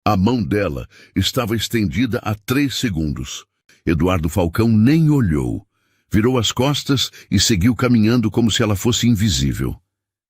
A mão dela estava estendida há 3 segundos. Eduardo Falcão nem olhou. Virou as costas e seguiu caminhando como se ela fosse invisível.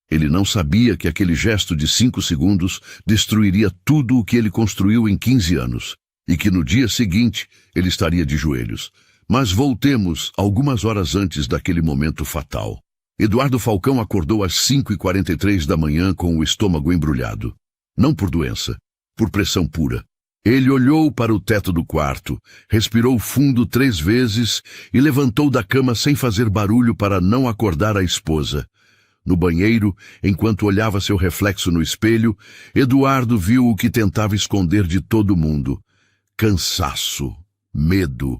Ele não sabia que aquele gesto de 5 segundos destruiria tudo o que ele construiu em 15 anos, e que no dia seguinte ele estaria de joelhos. Mas voltemos algumas horas antes daquele momento fatal. Eduardo Falcão acordou às 5h43 da manhã com o estômago embrulhado. Não por doença, por pressão pura. Ele olhou para o teto do quarto, respirou fundo 3 vezes e levantou da cama sem fazer barulho para não acordar a esposa. No banheiro, enquanto olhava seu reflexo no espelho, Eduardo viu o que tentava esconder de todo mundo. Cansaço, medo,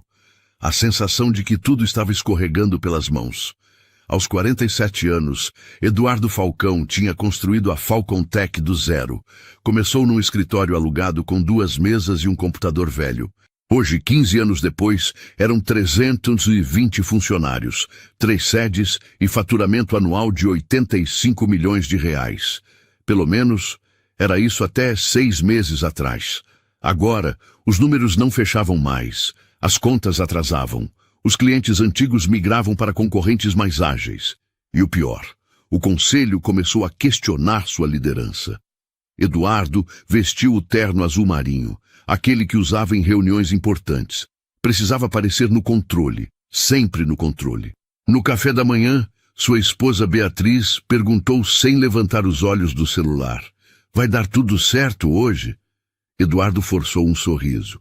a sensação de que tudo estava escorregando pelas mãos. Aos 47 anos, Eduardo Falcão tinha construído a Falcon Tech do zero. Começou num escritório alugado com 2 mesas e um computador velho. Hoje, 15 anos depois, eram 320 funcionários, 3 sedes e faturamento anual de 85 milhões de reais. Pelo menos, era isso até 6 meses atrás. Agora, os números não fechavam mais, as contas atrasavam. Os clientes antigos migravam para concorrentes mais ágeis. E o pior, o conselho começou a questionar sua liderança. Eduardo vestiu o terno azul marinho, aquele que usava em reuniões importantes. Precisava parecer no controle, sempre no controle. No café da manhã, sua esposa Beatriz perguntou sem levantar os olhos do celular: "Vai dar tudo certo hoje?" Eduardo forçou um sorriso.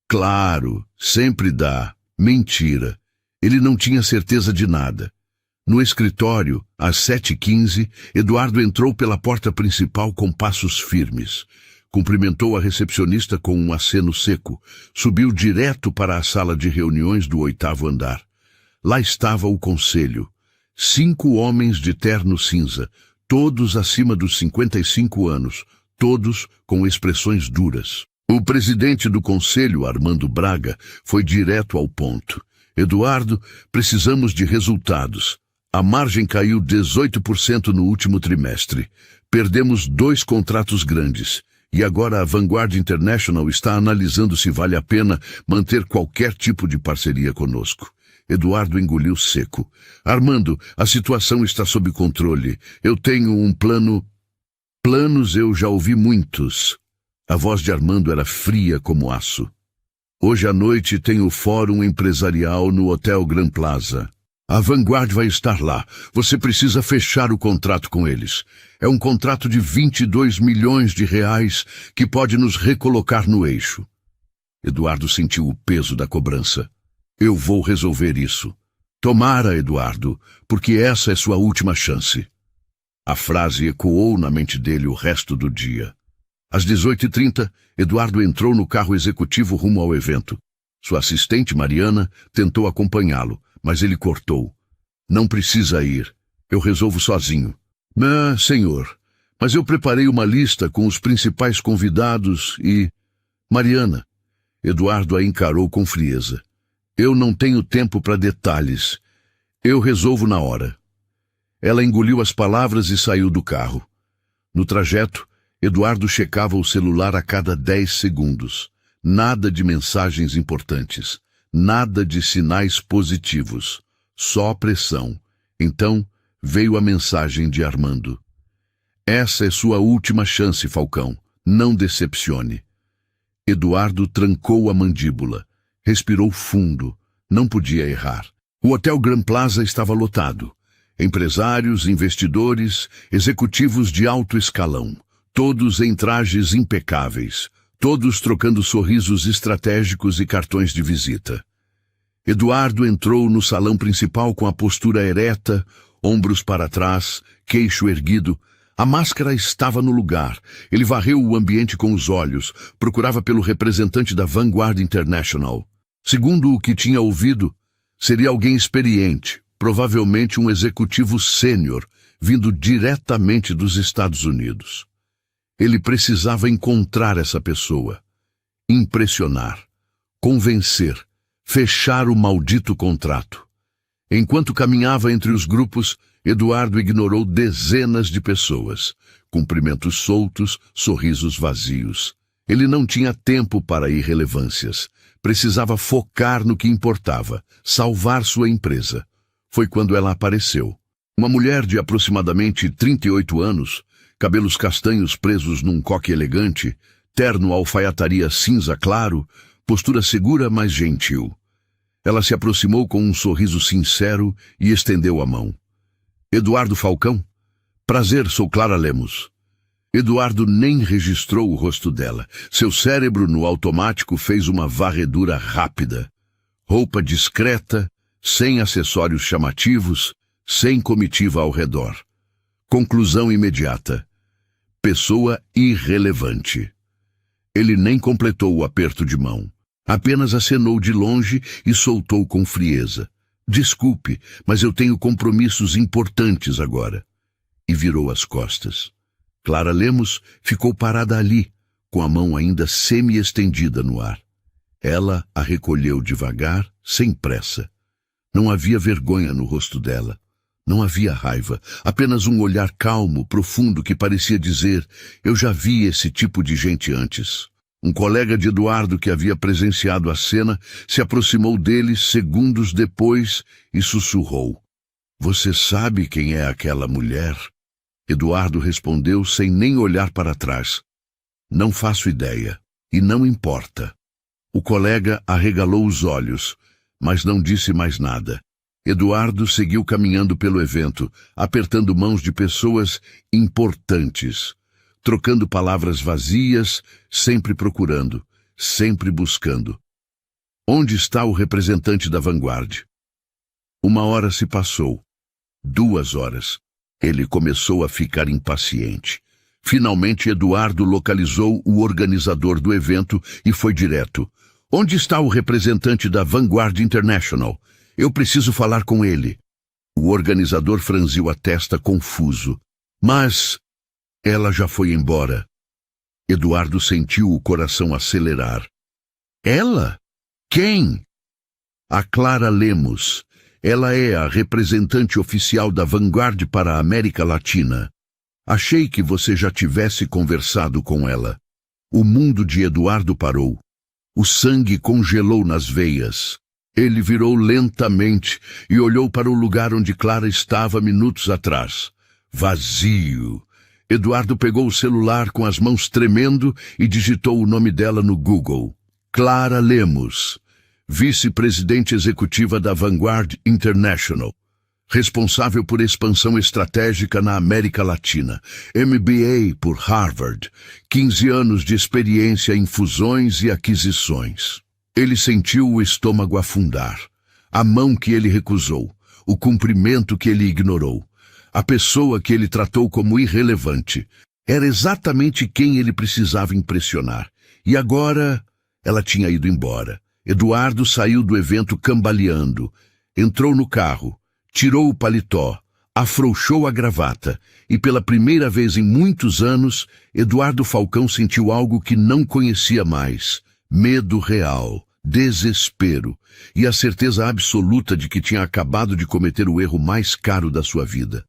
"Claro, sempre dá." Mentira. Ele não tinha certeza de nada. No escritório, às 7h15, Eduardo entrou pela porta principal com passos firmes. Cumprimentou a recepcionista com um aceno seco. Subiu direto para a sala de reuniões do 8º andar. Lá estava o conselho. 5 homens de terno cinza, todos acima dos 55 anos, todos com expressões duras. O presidente do conselho, Armando Braga, foi direto ao ponto. "Eduardo, precisamos de resultados. A margem caiu 18% no último trimestre. Perdemos 2 contratos grandes. E agora a Vanguard International está analisando se vale a pena manter qualquer tipo de parceria conosco." Eduardo engoliu seco. "Armando, a situação está sob controle. Eu tenho um plano." "Planos eu já ouvi muitos." A voz de Armando era fria como aço. "Hoje à noite tem o fórum empresarial no Hotel Grand Plaza. A Vanguard vai estar lá. Você precisa fechar o contrato com eles. É um contrato de 22 milhões de reais que pode nos recolocar no eixo." Eduardo sentiu o peso da cobrança. "Eu vou resolver isso." "Tomara, Eduardo, porque essa é sua última chance." A frase ecoou na mente dele o resto do dia. Às 18h30, Eduardo entrou no carro executivo rumo ao evento. Sua assistente, Mariana, tentou acompanhá-lo, mas ele cortou. "Não precisa ir. Eu resolvo sozinho." Senhor, mas eu preparei uma lista com os principais convidados e..." "Mariana." Eduardo a encarou com frieza. "Eu não tenho tempo para detalhes. Eu resolvo na hora." Ela engoliu as palavras e saiu do carro. No trajeto, Eduardo checava o celular a cada 10 segundos. Nada de mensagens importantes. Nada de sinais positivos. Só pressão. Então, veio a mensagem de Armando. "Essa é sua última chance, Falcão. Não decepcione." Eduardo trancou a mandíbula. Respirou fundo. Não podia errar. O Hotel Grand Plaza estava lotado. Empresários, investidores, executivos de alto escalão. Todos em trajes impecáveis, todos trocando sorrisos estratégicos e cartões de visita. Eduardo entrou no salão principal com a postura ereta, ombros para trás, queixo erguido. A máscara estava no lugar. Ele varreu o ambiente com os olhos, procurava pelo representante da Vanguard International. Segundo o que tinha ouvido, seria alguém experiente, provavelmente um executivo sênior, vindo diretamente dos Estados Unidos. Ele precisava encontrar essa pessoa, impressionar, convencer, fechar o maldito contrato. Enquanto caminhava entre os grupos, Eduardo ignorou dezenas de pessoas, cumprimentos soltos, sorrisos vazios. Ele não tinha tempo para irrelevâncias. Precisava focar no que importava, salvar sua empresa. Foi quando ela apareceu. Uma mulher de aproximadamente 38 anos, cabelos castanhos presos num coque elegante, terno alfaiataria cinza claro, postura segura, mas gentil. Ela se aproximou com um sorriso sincero e estendeu a mão. Eduardo Falcão? Prazer, sou Clara Lemos. Eduardo nem registrou o rosto dela. Seu cérebro, no automático, fez uma varredura rápida. Roupa discreta, sem acessórios chamativos, sem comitiva ao redor. Conclusão imediata. Pessoa irrelevante. Ele nem completou o aperto de mão. Apenas acenou de longe e soltou com frieza. Desculpe, mas eu tenho compromissos importantes agora. E virou as costas. Clara Lemos ficou parada ali, com a mão ainda semi-estendida no ar. Ela a recolheu devagar, sem pressa. Não havia vergonha no rosto dela. Não havia raiva, apenas um olhar calmo, profundo, que parecia dizer: eu já vi esse tipo de gente antes. Um colega de Eduardo, que havia presenciado a cena, se aproximou dele segundos depois e sussurrou: você sabe quem é aquela mulher? Eduardo respondeu sem nem olhar para trás: não faço ideia, e não importa. O colega arregalou os olhos, mas não disse mais nada. Eduardo seguiu caminhando pelo evento, apertando mãos de pessoas importantes, trocando palavras vazias, sempre procurando, sempre buscando. Onde está o representante da Vanguard? 1 hora se passou. 2 horas. Ele começou a ficar impaciente. Finalmente, Eduardo localizou o organizador do evento e foi direto. Onde está o representante da Vanguard International? Eu preciso falar com ele. O organizador franziu a testa confuso. Mas ela já foi embora. Eduardo sentiu o coração acelerar. Ela? Quem? A Clara Lemos. Ela é a representante oficial da Vanguard para a América Latina. Achei que você já tivesse conversado com ela. O mundo de Eduardo parou. O sangue congelou nas veias. Ele virou lentamente e olhou para o lugar onde Clara estava minutos atrás. Vazio. Eduardo pegou o celular com as mãos tremendo e digitou o nome dela no Google. Clara Lemos, vice-presidente executiva da Vanguard International, responsável por expansão estratégica na América Latina, MBA por Harvard, 15 anos de experiência em fusões e aquisições. Ele sentiu o estômago afundar, a mão que ele recusou, o cumprimento que ele ignorou, a pessoa que ele tratou como irrelevante. Era exatamente quem ele precisava impressionar. E agora ela tinha ido embora. Eduardo saiu do evento cambaleando, entrou no carro, tirou o paletó, afrouxou a gravata e, pela primeira vez em muitos anos, Eduardo Falcão sentiu algo que não conhecia mais: medo real, desespero e a certeza absoluta de que tinha acabado de cometer o erro mais caro da sua vida.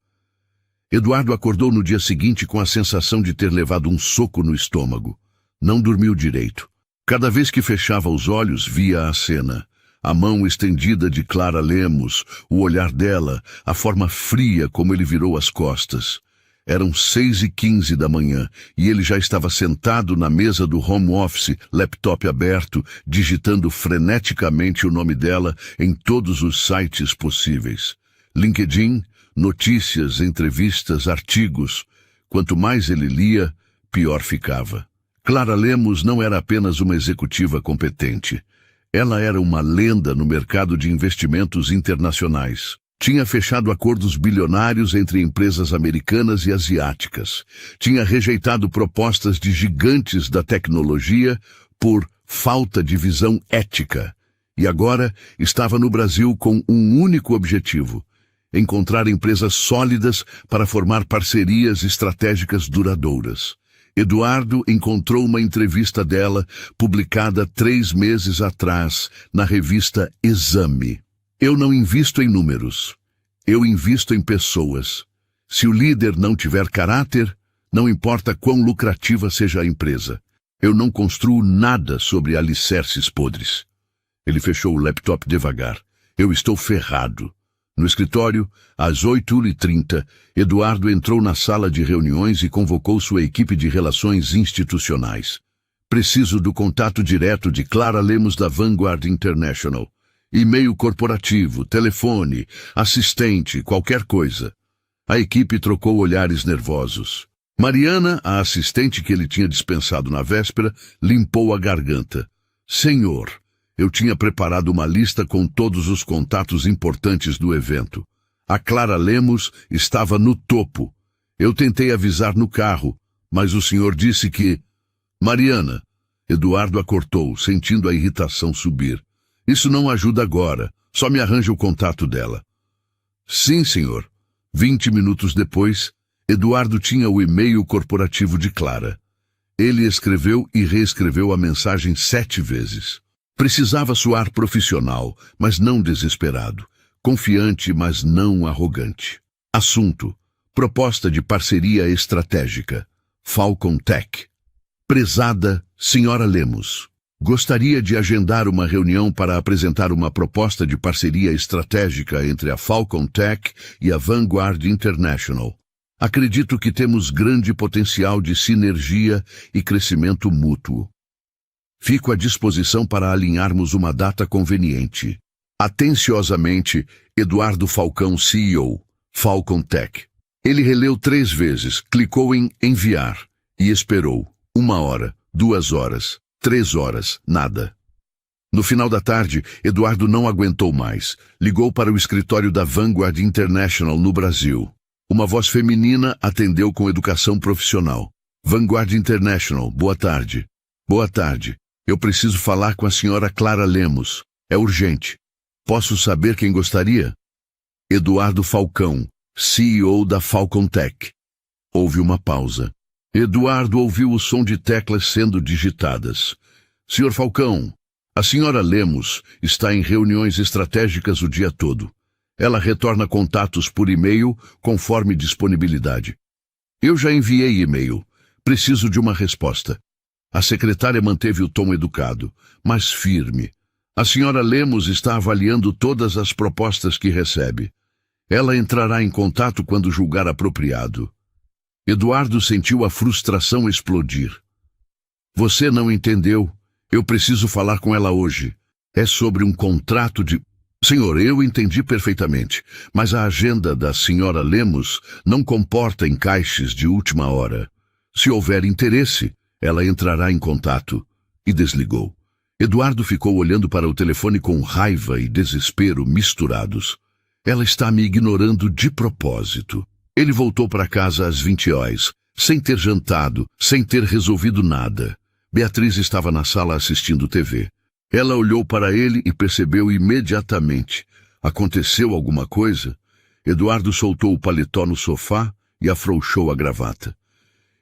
Eduardo acordou no dia seguinte com a sensação de ter levado um soco no estômago. Não dormiu direito. Cada vez que fechava os olhos, via a cena. A mão estendida de Clara Lemos, o olhar dela, a forma fria como ele virou as costas. Eram 6h15 da manhã e ele já estava sentado na mesa do home office, laptop aberto, digitando freneticamente o nome dela em todos os sites possíveis. LinkedIn, notícias, entrevistas, artigos. Quanto mais ele lia, pior ficava. Clara Lemos não era apenas uma executiva competente. Ela era uma lenda no mercado de investimentos internacionais. Tinha fechado acordos bilionários entre empresas americanas e asiáticas. Tinha rejeitado propostas de gigantes da tecnologia por falta de visão ética. E agora estava no Brasil com um único objetivo: encontrar empresas sólidas para formar parcerias estratégicas duradouras. Eduardo encontrou uma entrevista dela, publicada 3 meses atrás, na revista Exame. Eu não invisto em números. Eu invisto em pessoas. Se o líder não tiver caráter, não importa quão lucrativa seja a empresa. Eu não construo nada sobre alicerces podres. Ele fechou o laptop devagar. Eu estou ferrado. No escritório, às 8h30, Eduardo entrou na sala de reuniões e convocou sua equipe de relações institucionais. Preciso do contato direto de Clara Lemos da Vanguard International. E-mail corporativo, telefone, assistente, qualquer coisa. A equipe trocou olhares nervosos. Mariana, a assistente que ele tinha dispensado na véspera, limpou a garganta. Senhor, eu tinha preparado uma lista com todos os contatos importantes do evento. A Clara Lemos estava no topo. Eu tentei avisar no carro, mas o senhor disse que... Mariana, Eduardo a cortou, sentindo a irritação subir. Isso não ajuda agora, só me arranja o contato dela. Sim, senhor. 20 minutos depois, Eduardo tinha o e-mail corporativo de Clara. Ele escreveu e reescreveu a mensagem 7 vezes. Precisava soar profissional, mas não desesperado. Confiante, mas não arrogante. Assunto: proposta de parceria estratégica. Falcon Tech. Prezada Senhora Lemos, gostaria de agendar uma reunião para apresentar uma proposta de parceria estratégica entre a Falcon Tech e a Vanguard International. Acredito que temos grande potencial de sinergia e crescimento mútuo. Fico à disposição para alinharmos uma data conveniente. Atenciosamente, Eduardo Falcão, CEO, Falcon Tech. Ele releu 3 vezes, clicou em enviar e esperou. 1 hora, 2 horas, 3 horas, nada. No final da tarde, Eduardo não aguentou mais. Ligou para o escritório da Vanguard International no Brasil. Uma voz feminina atendeu com educação profissional. Vanguard International, boa tarde. Boa tarde. Eu preciso falar com a senhora Clara Lemos. É urgente. Posso saber quem gostaria? Eduardo Falcão, CEO da Falcon Tech. Houve uma pausa. Eduardo ouviu o som de teclas sendo digitadas. Senhor Falcão, a senhora Lemos está em reuniões estratégicas o dia todo. Ela retorna contatos por e-mail conforme disponibilidade. Eu já enviei e-mail. Preciso de uma resposta. A secretária manteve o tom educado, mas firme. A senhora Lemos está avaliando todas as propostas que recebe. Ela entrará em contato quando julgar apropriado. Eduardo sentiu a frustração explodir. Você não entendeu. Eu preciso falar com ela hoje. É sobre um contrato de... Senhor, eu entendi perfeitamente, mas a agenda da senhora Lemos não comporta encaixes de última hora. Se houver interesse, ela entrará em contato. E desligou. Eduardo ficou olhando para o telefone com raiva e desespero misturados. Ela está me ignorando de propósito. Ele voltou para casa às 20 horas, sem ter jantado, sem ter resolvido nada. Beatriz estava na sala assistindo TV. Ela olhou para ele e percebeu imediatamente. Aconteceu alguma coisa? Eduardo soltou o paletó no sofá e afrouxou a gravata.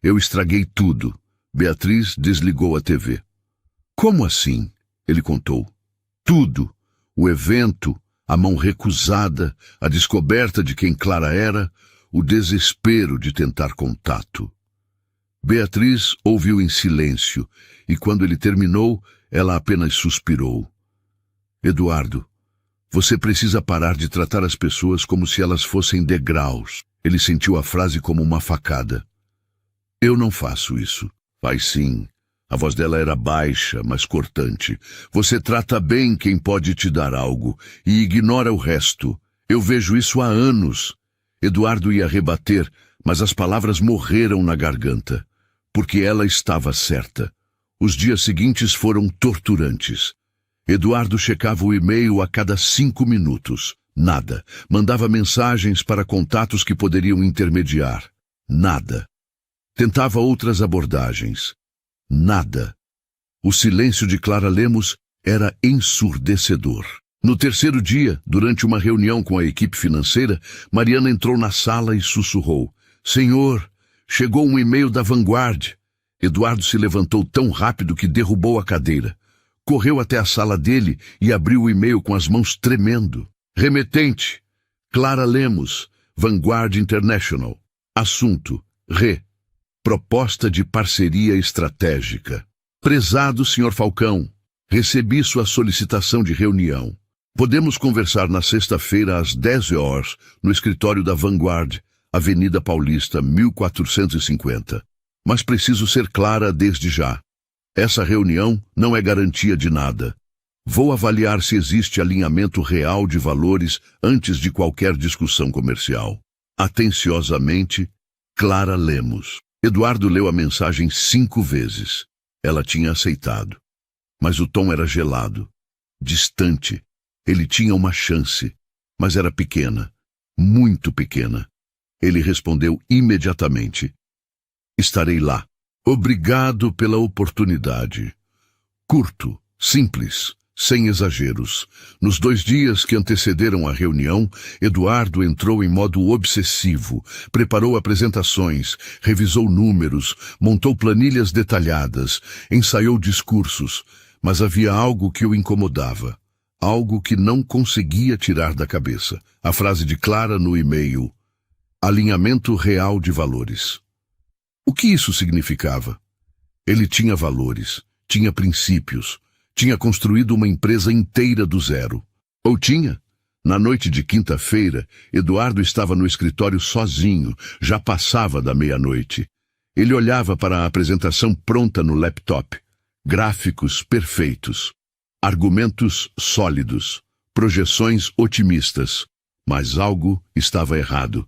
Eu estraguei tudo. Beatriz desligou a TV. Como assim? Ele contou. Tudo. O evento, a mão recusada, a descoberta de quem Clara era, o desespero de tentar contato. Beatriz ouviu em silêncio, e quando ele terminou, ela apenas suspirou. Eduardo, você precisa parar de tratar as pessoas como se elas fossem degraus. Ele sentiu a frase como uma facada. Eu não faço isso. Faz sim. A voz dela era baixa, mas cortante. Você trata bem quem pode te dar algo, e ignora o resto. Eu vejo isso há anos. Eduardo ia rebater, mas as palavras morreram na garganta, porque ela estava certa. Os dias seguintes foram torturantes. Eduardo checava o e-mail a cada 5 minutos. Nada. Mandava mensagens para contatos que poderiam intermediar. Nada. Tentava outras abordagens. Nada. O silêncio de Clara Lemos era ensurdecedor. No terceiro dia, durante uma reunião com a equipe financeira, Mariana entrou na sala e sussurrou. Senhor, chegou um e-mail da Vanguard. Eduardo se levantou tão rápido que derrubou a cadeira. Correu até a sala dele e abriu o e-mail com as mãos tremendo. Remetente, Clara Lemos, Vanguard International. Assunto, proposta de parceria estratégica. Prezado Sr. Falcão, recebi sua solicitação de reunião. Podemos conversar na sexta-feira às 10 horas, no escritório da Vanguard, Avenida Paulista, 1450. Mas preciso ser clara desde já. Essa reunião não é garantia de nada. Vou avaliar se existe alinhamento real de valores antes de qualquer discussão comercial. Atenciosamente, Clara Lemos. Eduardo leu a mensagem 5 vezes. Ela tinha aceitado. Mas o tom era gelado, distante. Ele tinha uma chance, mas era pequena, muito pequena. Ele respondeu imediatamente: estarei lá. Obrigado pela oportunidade. Curto, simples, sem exageros. Nos 2 dias que antecederam a reunião, Eduardo entrou em modo obsessivo, preparou apresentações, revisou números, montou planilhas detalhadas, ensaiou discursos, mas havia algo que o incomodava, algo que não conseguia tirar da cabeça. A frase de Clara no e-mail: alinhamento real de valores. O que isso significava? Ele tinha valores, tinha princípios, tinha construído uma empresa inteira do zero. Ou tinha? Na noite de quinta-feira, Eduardo estava no escritório sozinho, já passava da meia-noite. Ele olhava para a apresentação pronta no laptop. Gráficos perfeitos, argumentos sólidos, projeções otimistas. Mas algo estava errado.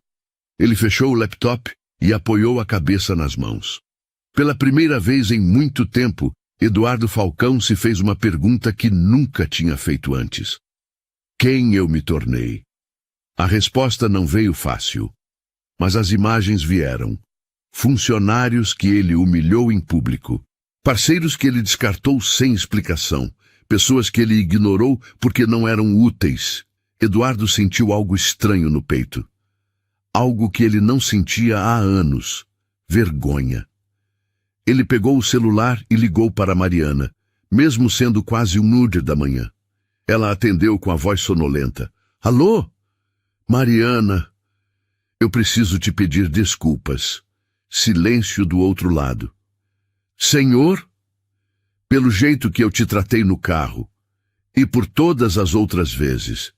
Ele fechou o laptop e apoiou a cabeça nas mãos. Pela primeira vez em muito tempo, Eduardo Falcão se fez uma pergunta que nunca tinha feito antes. Quem eu me tornei? A resposta não veio fácil, mas as imagens vieram. Funcionários que ele humilhou em público, parceiros que ele descartou sem explicação, pessoas que ele ignorou porque não eram úteis. Eduardo sentiu algo estranho no peito. Algo que ele não sentia há anos. Vergonha. Ele pegou o celular e ligou para Mariana, mesmo sendo quase 1h da manhã. Ela atendeu com a voz sonolenta. Alô? Mariana, eu preciso te pedir desculpas. Silêncio do outro lado. Senhor? Pelo jeito que eu te tratei no carro. E por todas as outras vezes.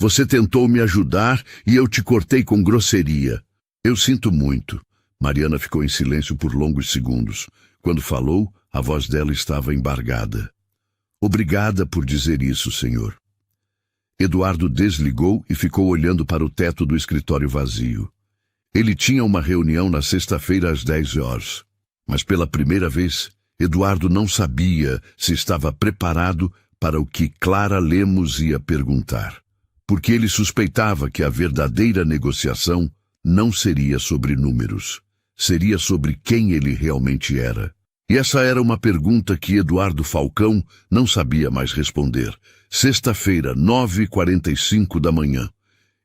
Você tentou me ajudar e eu te cortei com grosseria. Eu sinto muito. Mariana ficou em silêncio por longos segundos. Quando falou, a voz dela estava embargada. Obrigada por dizer isso, senhor. Eduardo desligou e ficou olhando para o teto do escritório vazio. Ele tinha uma reunião na sexta-feira às 10 horas. Mas pela primeira vez, Eduardo não sabia se estava preparado para o que Clara Lemos ia perguntar. Porque ele suspeitava que a verdadeira negociação não seria sobre números. Seria sobre quem ele realmente era. E essa era uma pergunta que Eduardo Falcão não sabia mais responder. Sexta-feira, 9h45 da manhã.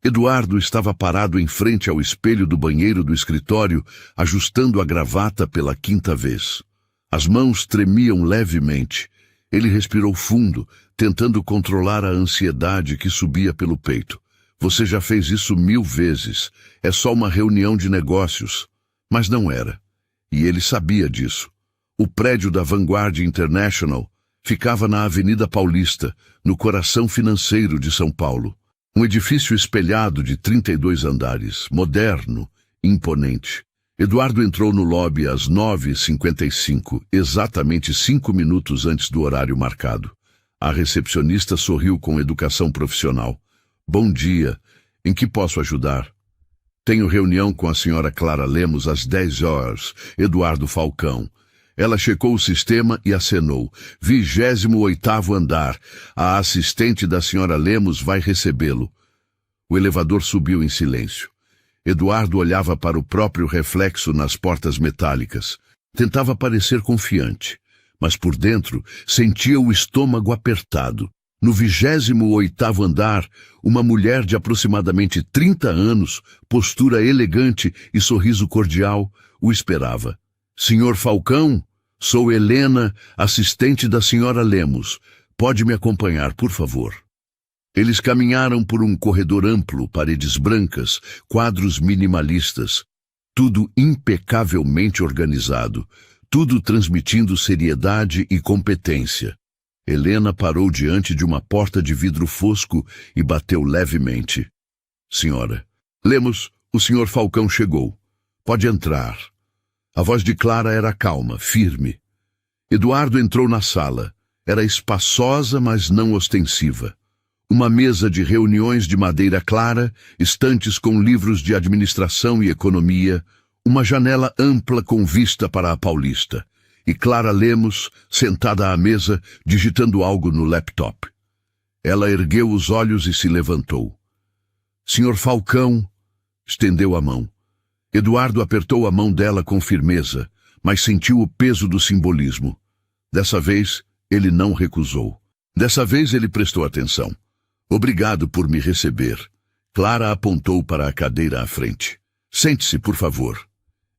Eduardo estava parado em frente ao espelho do banheiro do escritório, ajustando a gravata pela 5ª vez. As mãos tremiam levemente. Ele respirou fundo, tentando controlar a ansiedade que subia pelo peito. Você já fez isso 1000 vezes. É só uma reunião de negócios. Mas não era. E ele sabia disso. O prédio da Vanguard International ficava na Avenida Paulista, no coração financeiro de São Paulo. Um edifício espelhado de 32 andares, moderno, imponente. Eduardo entrou no lobby às 9h55, exatamente 5 minutos antes do horário marcado. A recepcionista sorriu com educação profissional. Bom dia. Em que posso ajudar? Tenho reunião com a senhora Clara Lemos às 10 horas. Eduardo Falcão. Ela checou o sistema e acenou. 28º andar. A assistente da senhora Lemos vai recebê-lo. O elevador subiu em silêncio. Eduardo olhava para o próprio reflexo nas portas metálicas. Tentava parecer confiante, mas por dentro sentia o estômago apertado. No 28º andar, uma mulher de aproximadamente 30 anos, postura elegante e sorriso cordial, o esperava. Senhor Falcão, sou Helena, assistente da senhora Lemos. Pode me acompanhar, por favor. Eles caminharam por um corredor amplo, paredes brancas, quadros minimalistas. Tudo impecavelmente organizado. tudo transmitindo seriedade e competência. Helena parou diante de uma porta de vidro fosco e bateu levemente. Senhora, Lemos, o senhor Falcão chegou. Pode entrar. A voz de Clara era calma, firme. Eduardo entrou na sala. Era espaçosa, mas não ostensiva. Uma mesa de reuniões de madeira clara, estantes com livros de administração e economia, uma janela ampla com vista para a Paulista, e Clara Lemos, sentada à mesa, digitando algo no laptop. Ela ergueu os olhos e se levantou. Senhor Falcão, estendeu a mão. Eduardo apertou a mão dela com firmeza, mas sentiu o peso do simbolismo. Dessa vez, ele não recusou. Dessa vez, ele prestou atenção. Obrigado por me receber. Clara apontou para a cadeira à frente. Sente-se, por favor.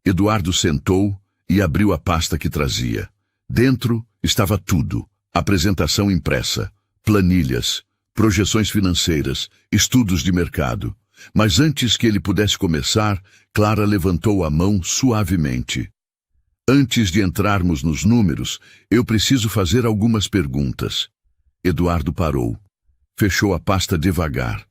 Eduardo sentou e abriu a pasta que trazia. Dentro estava tudo. Apresentação impressa, planilhas, projeções financeiras, estudos de mercado. Mas antes que ele pudesse começar, Clara levantou a mão suavemente. Antes de entrarmos nos números, eu preciso fazer algumas perguntas. Eduardo parou. Fechou a pasta devagar.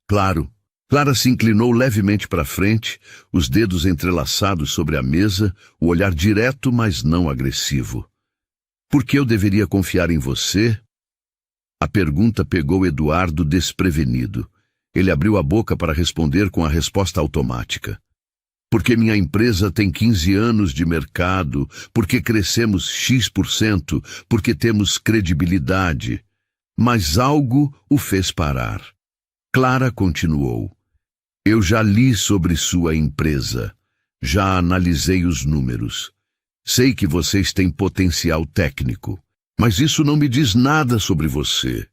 Claro. Clara se inclinou levemente para frente, os dedos entrelaçados sobre a mesa, o olhar direto, mas não agressivo. Por que eu deveria confiar em você? A pergunta pegou Eduardo desprevenido. Ele abriu a boca para responder com a resposta automática. Porque minha empresa tem 15 anos de mercado, porque crescemos X%, porque temos credibilidade. Mas algo o fez parar. Clara continuou. Eu já li sobre sua empresa. Já analisei os números. Sei que vocês têm potencial técnico. Mas isso não me diz nada sobre você.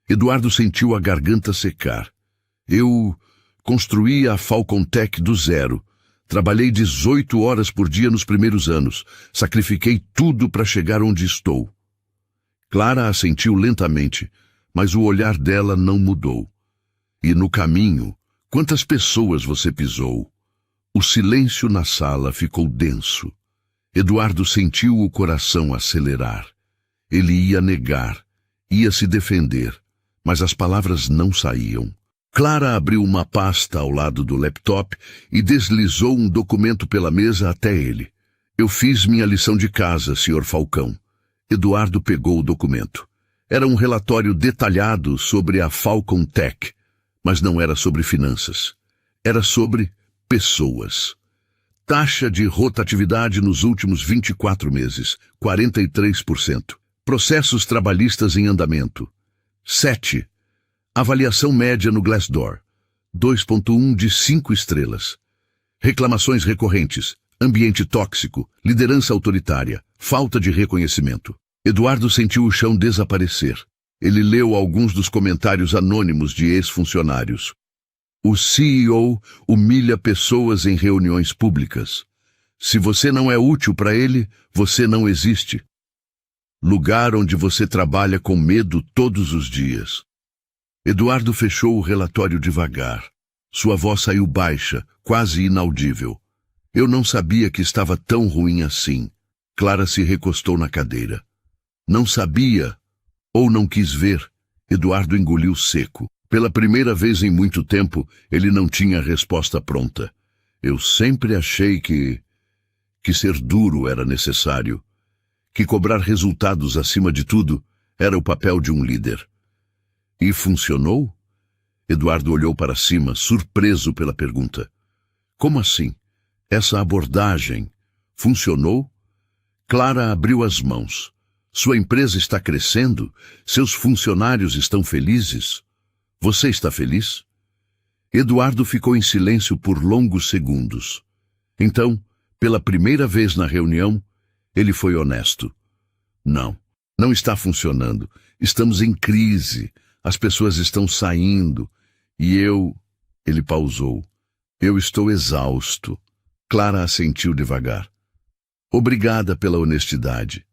Eduardo sentiu a garganta secar. Eu construí a Falcontech do zero. Trabalhei 18 horas por dia nos primeiros anos. Sacrifiquei tudo para chegar onde estou. Clara assentiu lentamente, mas o olhar dela não mudou. E no caminho, quantas pessoas você pisou? O silêncio na sala ficou denso. Eduardo sentiu o coração acelerar. Ele ia negar, ia se defender, mas as palavras não saíam. Clara abriu uma pasta ao lado do laptop e deslizou um documento pela mesa até ele. Eu fiz minha lição de casa, Sr. Falcão. Eduardo pegou o documento. Era um relatório detalhado sobre a Falcontech, mas não era sobre finanças. Era sobre pessoas. Taxa de rotatividade nos últimos 24 meses, 43%. Processos trabalhistas em andamento, 7. Avaliação média no Glassdoor, 2.1 de 5 estrelas. Reclamações recorrentes, ambiente tóxico, liderança autoritária, falta de reconhecimento. Eduardo sentiu o chão desaparecer. Ele leu alguns dos comentários anônimos de ex-funcionários. O CEO humilha pessoas em reuniões públicas. Se você não é útil para ele, você não existe. Lugar onde você trabalha com medo todos os dias. Eduardo fechou o relatório devagar. Sua voz saiu baixa, quase inaudível. Eu não sabia que estava tão ruim assim. Clara se recostou na cadeira. Não sabia, ou não quis ver. Eduardo engoliu seco. Pela primeira vez em muito tempo, ele não tinha a resposta pronta. Eu sempre achei que ser duro era necessário. Que cobrar resultados acima de tudo era o papel de um líder. E funcionou? Eduardo olhou para cima, surpreso pela pergunta. Como assim? Essa abordagem funcionou? Clara abriu as mãos. Sua empresa está crescendo? Seus funcionários estão felizes? Você está feliz? Eduardo ficou em silêncio por longos segundos. Então, pela primeira vez na reunião, ele foi honesto. Não está funcionando. Estamos em crise. As pessoas estão saindo. E Ele pausou. Eu estou exausto. Clara assentiu devagar. Obrigada pela honestidade.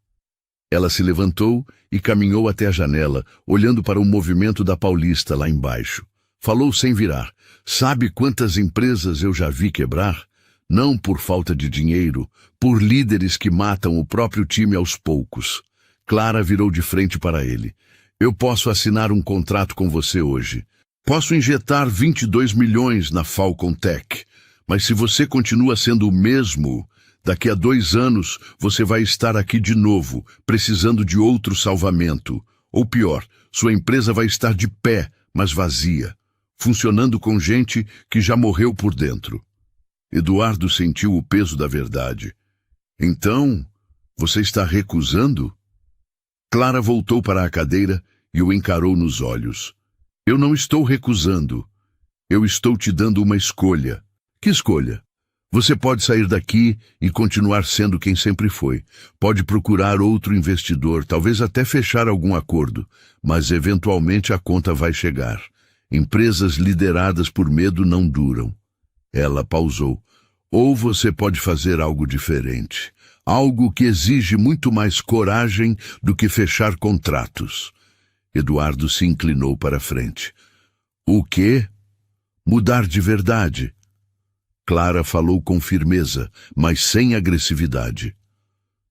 Ela se levantou e caminhou até a janela, olhando para o movimento da Paulista lá embaixo. Falou sem virar. Sabe quantas empresas eu já vi quebrar? Não por falta de dinheiro, por líderes que matam o próprio time aos poucos. Clara virou de frente para ele. Eu posso assinar um contrato com você hoje. Posso injetar 22 milhões na Falcon Tech. Mas se você continua sendo o mesmo, daqui a 2 anos você vai estar aqui de novo, precisando de outro salvamento. Ou pior, sua empresa vai estar de pé, mas vazia, funcionando com gente que já morreu por dentro. Eduardo sentiu o peso da verdade. Então, você está recusando? Clara voltou para a cadeira e o encarou nos olhos. Eu não estou recusando. Eu estou te dando uma escolha. Que escolha? Você pode sair daqui e continuar sendo quem sempre foi. Pode procurar outro investidor, talvez até fechar algum acordo, mas eventualmente a conta vai chegar. Empresas lideradas por medo não duram. Ela pausou. Ou você pode fazer algo diferente. Algo que exige muito mais coragem do que fechar contratos. Eduardo se inclinou para a frente. O quê? Mudar de verdade. Clara falou com firmeza, mas sem agressividade.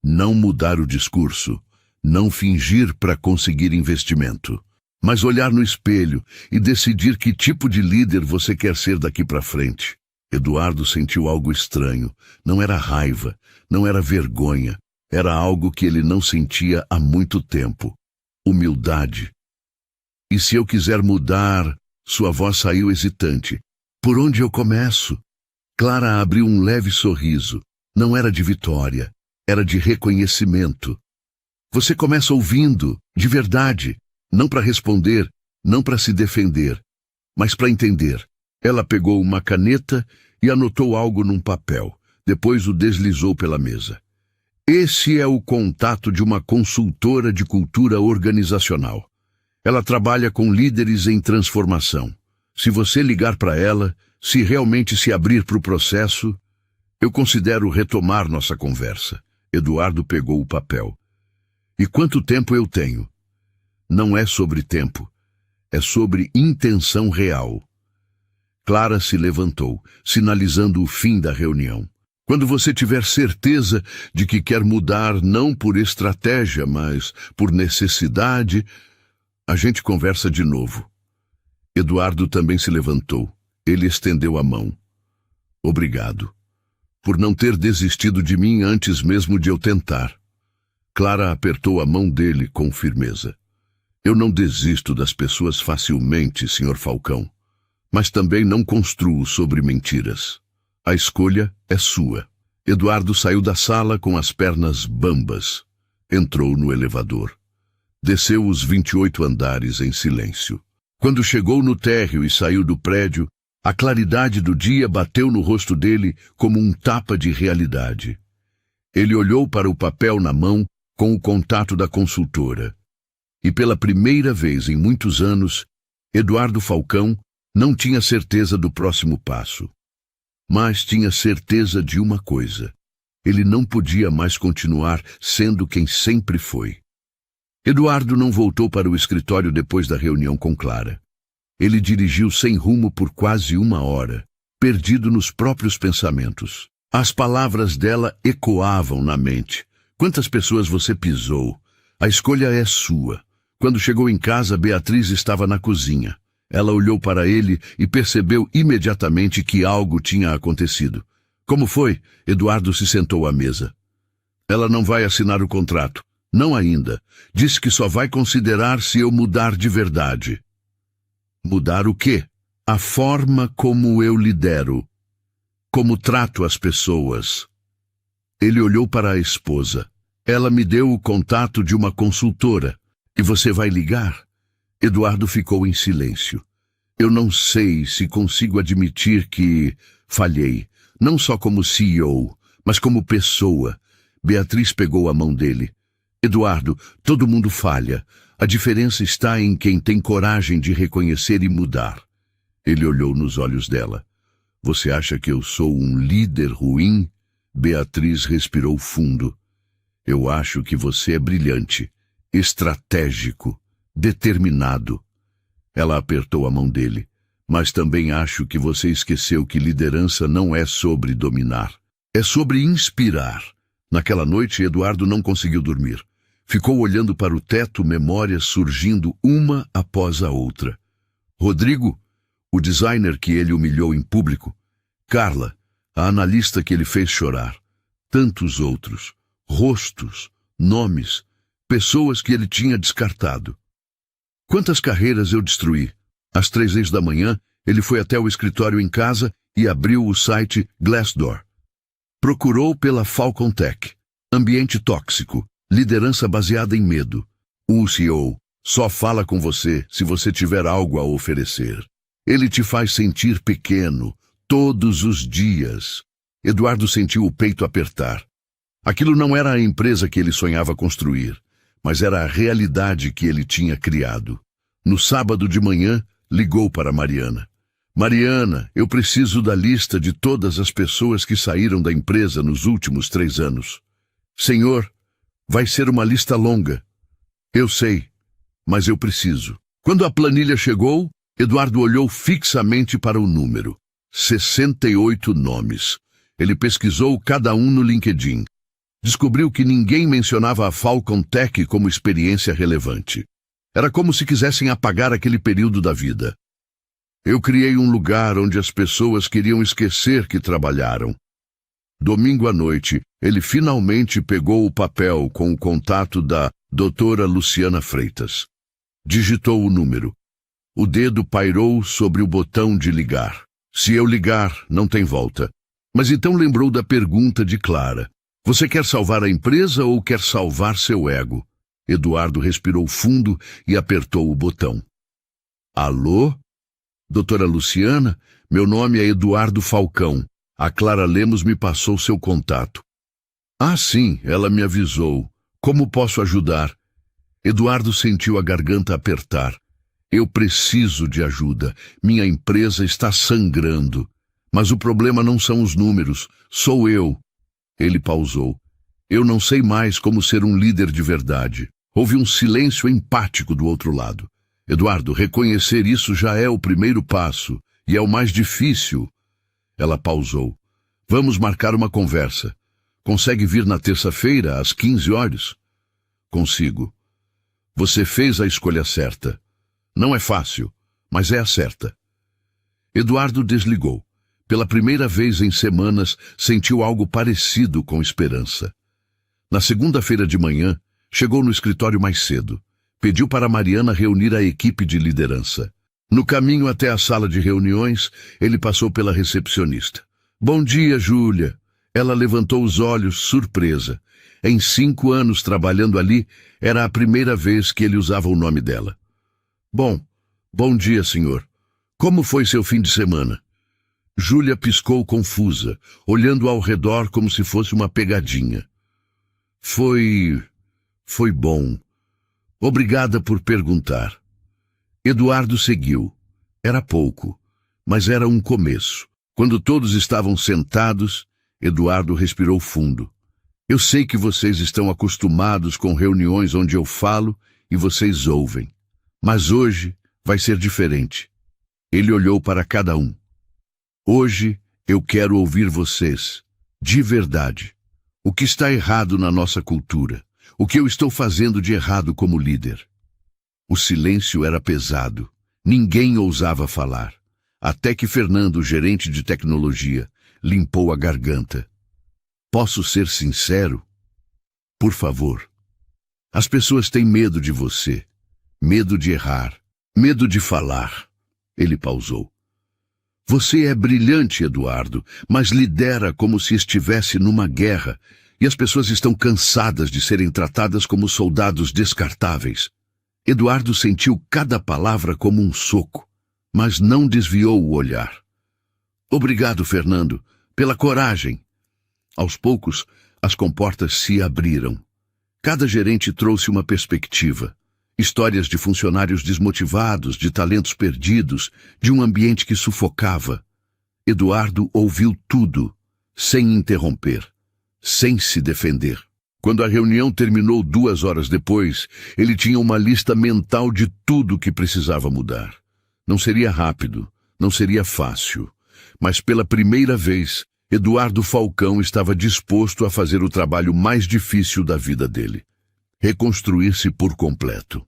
Não mudar o discurso, não fingir para conseguir investimento, mas olhar no espelho e decidir que tipo de líder você quer ser daqui para frente. Eduardo sentiu algo estranho. Não era raiva, não era vergonha, era algo que ele não sentia há muito tempo. Humildade. E se eu quiser mudar? Sua voz saiu hesitante. Por onde eu começo? Clara abriu um leve sorriso. Não era de vitória, era de reconhecimento. Você começa ouvindo, de verdade, não para responder, não para se defender, mas para entender. Ela pegou uma caneta e anotou algo num papel. Depois o deslizou pela mesa. Esse é o contato de uma consultora de cultura organizacional. Ela trabalha com líderes em transformação. Se você ligar para ela, se realmente se abrir para o processo, eu considero retomar nossa conversa. Eduardo pegou o papel. E quanto tempo eu tenho? Não é sobre tempo, é sobre intenção real. Clara se levantou, sinalizando o fim da reunião. Quando você tiver certeza de que quer mudar não por estratégia, mas por necessidade, a gente conversa de novo. Eduardo também se levantou. Ele estendeu a mão. Obrigado. Por não ter desistido de mim antes mesmo de eu tentar. Clara apertou a mão dele com firmeza. Eu não desisto das pessoas facilmente, Sr. Falcão. Mas também não construo sobre mentiras. A escolha é sua. Eduardo saiu da sala com as pernas bambas. Entrou no elevador. Desceu os 28 andares em silêncio. Quando chegou no térreo e saiu do prédio, a claridade do dia bateu no rosto dele como um tapa de realidade. Ele olhou para o papel na mão com o contato da consultora. E pela primeira vez em muitos anos, Eduardo Falcão não tinha certeza do próximo passo. Mas tinha certeza de uma coisa. Ele não podia mais continuar sendo quem sempre foi. Eduardo não voltou para o escritório depois da reunião com Clara. Ele dirigiu sem rumo por quase 1 hora, perdido nos próprios pensamentos. As palavras dela ecoavam na mente. Quantas pessoas você pisou? A escolha é sua. Quando chegou em casa, Beatriz estava na cozinha. Ela olhou para ele e percebeu imediatamente que algo tinha acontecido. Como foi? Eduardo se sentou à mesa. Ela não vai assinar o contrato. Não ainda. Disse que só vai considerar se eu mudar de verdade. Mudar o quê? A forma como eu lidero. Como trato as pessoas. Ele olhou para a esposa. Ela me deu o contato de uma consultora. E você vai ligar? Eduardo ficou em silêncio. Eu não sei se consigo admitir que falhei, não só como CEO, mas como pessoa. Beatriz pegou a mão dele. Eduardo, todo mundo falha. A diferença está em quem tem coragem de reconhecer e mudar. Ele olhou nos olhos dela. Você acha que eu sou um líder ruim? Beatriz respirou fundo. Eu acho que você é brilhante, estratégico, determinado. Ela apertou a mão dele. Mas também acho que você esqueceu que liderança não é sobre dominar. É sobre inspirar. Naquela noite, Eduardo não conseguiu dormir. Ficou olhando para o teto, memórias surgindo uma após a outra. Rodrigo, o designer que ele humilhou em público. Carla, a analista que ele fez chorar. Tantos outros. Rostos, nomes, pessoas que ele tinha descartado. Quantas carreiras eu destruí? Às 3h da manhã, ele foi até o escritório em casa e abriu o site Glassdoor. Procurou pela Falcon Tech. Ambiente tóxico, liderança baseada em medo. O CEO só fala com você se você tiver algo a oferecer. Ele te faz sentir pequeno, todos os dias. Eduardo sentiu o peito apertar. Aquilo não era a empresa que ele sonhava construir, mas era a realidade que ele tinha criado. No sábado de manhã, ligou para Mariana. Mariana, eu preciso da lista de todas as pessoas que saíram da empresa nos últimos 3 anos. Senhor, vai ser uma lista longa. Eu sei, mas eu preciso. Quando a planilha chegou, Eduardo olhou fixamente para o número. 68 nomes. Ele pesquisou cada um no LinkedIn. Descobriu que ninguém mencionava a Falcon Tech como experiência relevante. Era como se quisessem apagar aquele período da vida. Eu criei um lugar onde as pessoas queriam esquecer que trabalharam. Domingo à noite, ele finalmente pegou o papel com o contato da doutora Luciana Freitas. Digitou o número. O dedo pairou sobre o botão de ligar. Se eu ligar, não tem volta. Mas então lembrou da pergunta de Clara. Você quer salvar a empresa ou quer salvar seu ego? Eduardo respirou fundo e apertou o botão. Alô? Doutora Luciana, meu nome é Eduardo Falcão. A Clara Lemos me passou seu contato. Ah, sim, ela me avisou. Como posso ajudar? Eduardo sentiu a garganta apertar. Eu preciso de ajuda. Minha empresa está sangrando. Mas o problema não são os números, sou eu. Ele pausou. Eu não sei mais como ser um líder de verdade. Houve um silêncio empático do outro lado. Eduardo, reconhecer isso já é o primeiro passo, e é o mais difícil. Ela pausou. Vamos marcar uma conversa. Consegue vir na terça-feira, às 15 horas? Consigo. Você fez a escolha certa. Não é fácil, mas é a certa. Eduardo desligou. Pela primeira vez em semanas, sentiu algo parecido com esperança. Na segunda-feira de manhã, chegou no escritório mais cedo. Pediu para Mariana reunir a equipe de liderança. No caminho até a sala de reuniões, ele passou pela recepcionista. Bom dia, Júlia. Ela levantou os olhos, surpresa. Em 5 anos trabalhando ali, era a primeira vez que ele usava o nome dela. Bom dia, senhor. Como foi seu fim de semana? Júlia piscou confusa, olhando ao redor como se fosse uma pegadinha. Foi bom. Obrigada por perguntar. Eduardo seguiu. Era pouco, mas era um começo. Quando todos estavam sentados, Eduardo respirou fundo. Eu sei que vocês estão acostumados com reuniões onde eu falo e vocês ouvem. Mas hoje vai ser diferente. Ele olhou para cada um. Hoje eu quero ouvir vocês, de verdade. O que está errado na nossa cultura? O que eu estou fazendo de errado como líder? O silêncio era pesado. Ninguém ousava falar. Até que Fernando, gerente de tecnologia, limpou a garganta. Posso ser sincero? Por favor. As pessoas têm medo de você. Medo de errar. Medo de falar. Ele pausou. Você é brilhante, Eduardo, mas lidera como se estivesse numa guerra, e as pessoas estão cansadas de serem tratadas como soldados descartáveis. Eduardo sentiu cada palavra como um soco, mas não desviou o olhar. Obrigado, Fernando, pela coragem. Aos poucos, as comportas se abriram. Cada gerente trouxe uma perspectiva. Histórias de funcionários desmotivados, de talentos perdidos, de um ambiente que sufocava. Eduardo ouviu tudo, sem interromper, sem se defender. Quando a reunião terminou 2 horas depois, ele tinha uma lista mental de tudo que precisava mudar. Não seria rápido, Não seria fácil, mas pela primeira vez, Eduardo Falcão estava disposto a fazer o trabalho mais difícil da vida dele: reconstruir-se por completo.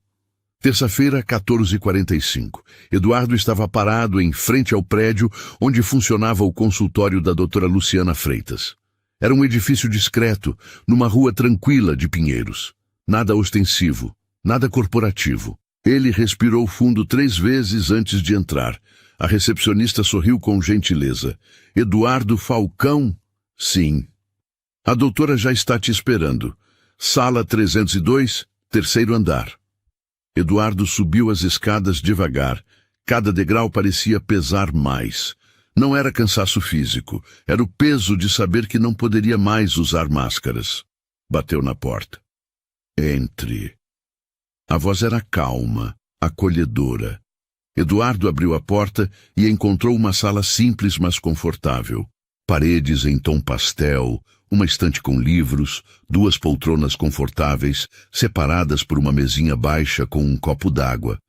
Terça-feira, 14h45. Eduardo estava parado em frente ao prédio onde funcionava o consultório da doutora Luciana Freitas. Era um edifício discreto, numa rua tranquila de Pinheiros. Nada ostensivo, nada corporativo. Ele respirou fundo 3 vezes antes de entrar. A recepcionista sorriu com gentileza. Eduardo Falcão? Sim. A doutora já está te esperando. Sala 302, terceiro andar. Eduardo subiu as escadas devagar. Cada degrau parecia pesar mais. Não era cansaço físico, era o peso de saber que não poderia mais usar máscaras. Bateu na porta. Entre. A voz era calma, acolhedora. Eduardo abriu a porta e encontrou uma sala simples, mas confortável. Paredes em tom pastel, uma estante com livros, 2 poltronas confortáveis, separadas por uma mesinha baixa com um copo d'água.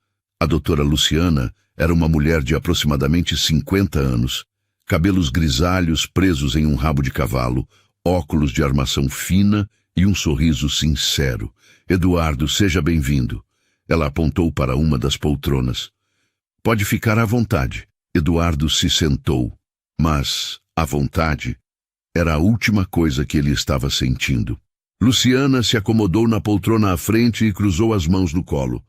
A doutora Luciana era uma mulher de aproximadamente 50 anos, cabelos grisalhos presos em um rabo de cavalo, óculos de armação fina e um sorriso sincero. Eduardo, seja bem-vindo. Ela apontou para uma das poltronas. Pode ficar à vontade. Eduardo se sentou, mas à vontade era a última coisa que ele estava sentindo. Luciana se acomodou na poltrona à frente e cruzou as mãos no colo.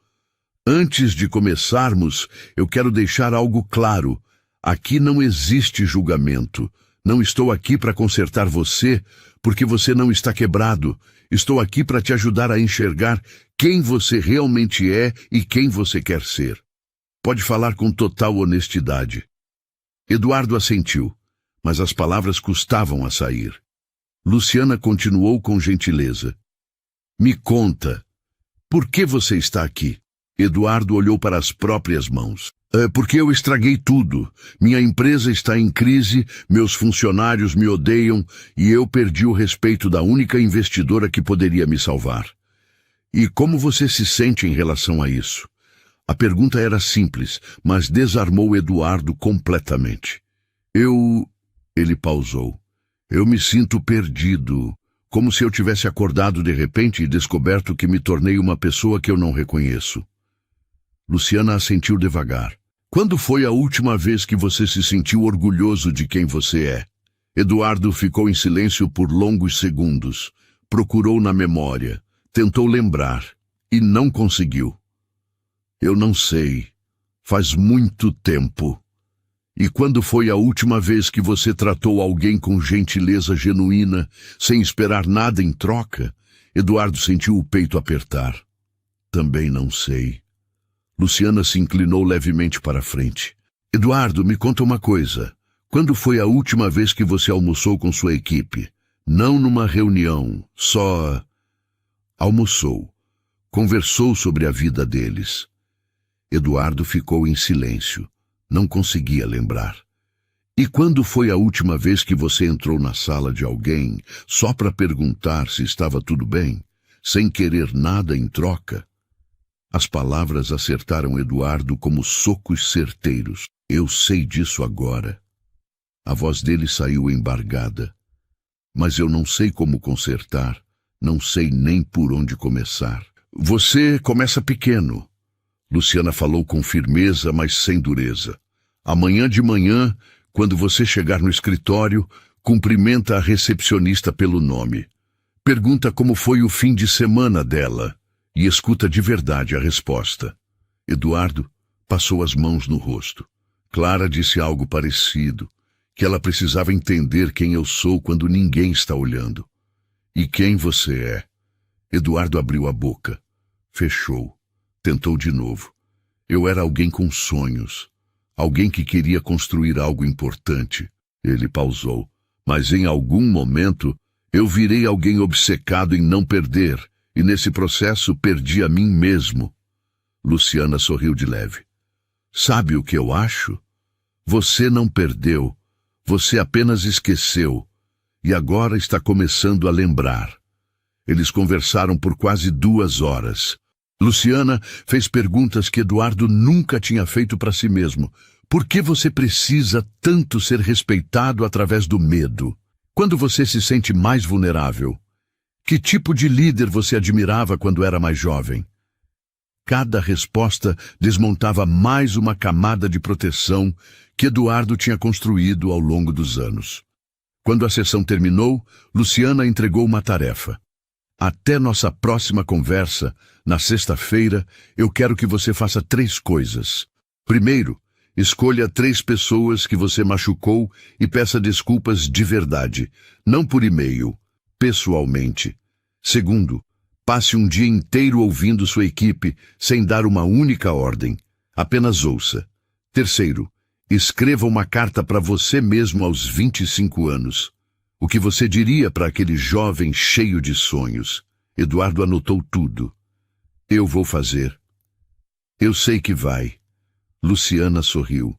Antes de começarmos, eu quero deixar algo claro. Aqui não existe julgamento. Não estou aqui para consertar você, porque você não está quebrado. Estou aqui para te ajudar a enxergar quem você realmente é e quem você quer ser. Pode falar com total honestidade. Eduardo assentiu, mas as palavras custavam a sair. Luciana continuou com gentileza. Me conta, por que você está aqui? Eduardo olhou para as próprias mãos. Porque eu estraguei tudo. Minha empresa está em crise, meus funcionários me odeiam e eu perdi o respeito da única investidora que poderia me salvar. E como você se sente em relação a isso? A pergunta era simples, mas desarmou Eduardo completamente. Ele pausou. Eu me sinto perdido, como se eu tivesse acordado de repente e descoberto que me tornei uma pessoa que eu não reconheço. Luciana assentiu devagar. Quando foi a última vez que você se sentiu orgulhoso de quem você é? Eduardo ficou em silêncio por longos segundos. Procurou na memória, tentou lembrar, e não conseguiu. Eu não sei. Faz muito tempo. E quando foi a última vez que você tratou alguém com gentileza genuína, sem esperar nada em troca? Eduardo sentiu o peito apertar. Também não sei. Luciana se inclinou levemente para a frente. Eduardo, me conta uma coisa. Quando foi a última vez que você almoçou com sua equipe? Não numa reunião, só... Almoçou. Conversou sobre a vida deles. Eduardo ficou em silêncio. Não conseguia lembrar. E quando foi a última vez que você entrou na sala de alguém só para perguntar se estava tudo bem, sem querer nada em troca? As palavras acertaram Eduardo como socos certeiros. Eu sei disso agora. A voz dele saiu embargada. Mas eu não sei como consertar, não sei nem por onde começar. Você começa pequeno. Luciana falou com firmeza, mas sem dureza. Amanhã de manhã, quando você chegar no escritório, cumprimenta a recepcionista pelo nome. Pergunta como foi o fim de semana dela e escuta de verdade a resposta. Eduardo passou as mãos no rosto. Clara disse algo parecido, que ela precisava entender quem eu sou quando ninguém está olhando. E quem você é? Eduardo abriu a boca. Fechou. Tentou de novo. Eu era alguém com sonhos. Alguém que queria construir algo importante. Ele pausou. Mas em algum momento, eu virei alguém obcecado em não perder, e nesse processo perdi a mim mesmo. Luciana sorriu de leve. Sabe o que eu acho? Você não perdeu. Você apenas esqueceu. E agora está começando a lembrar. Eles conversaram por quase 2 horas. Luciana fez perguntas que Eduardo nunca tinha feito para si mesmo. Por que você precisa tanto ser respeitado através do medo? Quando você se sente mais vulnerável? Que tipo de líder você admirava quando era mais jovem? Cada resposta desmontava mais uma camada de proteção que Eduardo tinha construído ao longo dos anos. Quando a sessão terminou, Luciana entregou uma tarefa. Até nossa próxima conversa, na sexta-feira, eu quero que você faça 3 coisas. Primeiro, escolha 3 pessoas que você machucou e peça desculpas de verdade, não por e-mail, pessoalmente. Segundo, passe um dia inteiro ouvindo sua equipe sem dar uma única ordem. Apenas ouça. Terceiro, escreva uma carta para você mesmo aos 25 anos. O que você diria para aquele jovem cheio de sonhos? Eduardo anotou tudo. Eu vou fazer. Eu sei que vai. Luciana sorriu.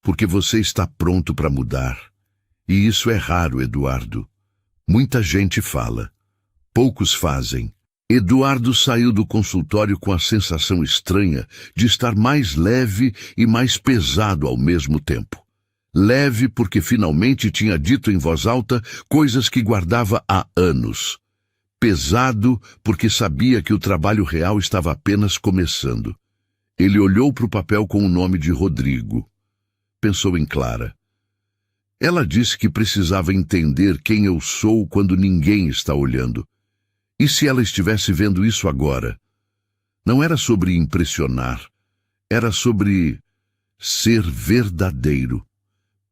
Porque você está pronto para mudar. E isso é raro, Eduardo. Muita gente fala. Poucos fazem. Eduardo saiu do consultório com a sensação estranha de estar mais leve e mais pesado ao mesmo tempo. Leve porque finalmente tinha dito em voz alta coisas que guardava há anos. Pesado porque sabia que o trabalho real estava apenas começando. Ele olhou para o papel com o nome de Rodrigo. Pensou em Clara. Ela disse que precisava entender quem eu sou quando ninguém está olhando. E se ela estivesse vendo isso agora? Não era sobre impressionar. Era sobre ser verdadeiro.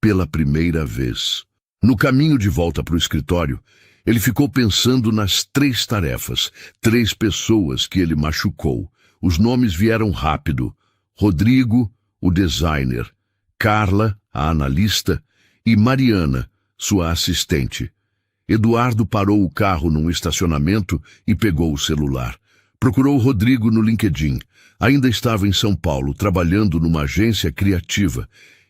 Pela primeira vez. No caminho de volta para o escritório, ele ficou pensando nas 3 tarefas, 3 pessoas que ele machucou. Os nomes vieram rápido. Rodrigo, o designer, Carla, a analista, e Mariana, sua assistente. Eduardo parou o carro num estacionamento e pegou o celular. Procurou Rodrigo no LinkedIn. Ainda estava em São Paulo, trabalhando numa agência criativa.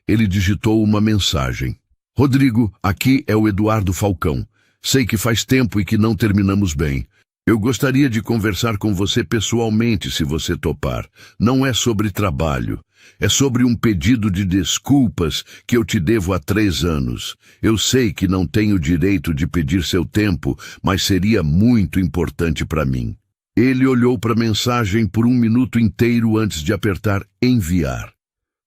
Ele digitou uma mensagem. Rodrigo, aqui é o Eduardo Falcão. Sei que faz tempo e que não terminamos bem. Eu gostaria de conversar com você pessoalmente, se você topar. Não é sobre trabalho. É sobre um pedido de desculpas que eu te devo há 3 anos. Eu sei que não tenho direito de pedir seu tempo, mas seria muito importante para mim. Ele olhou para a mensagem por 1 minuto inteiro antes de apertar enviar.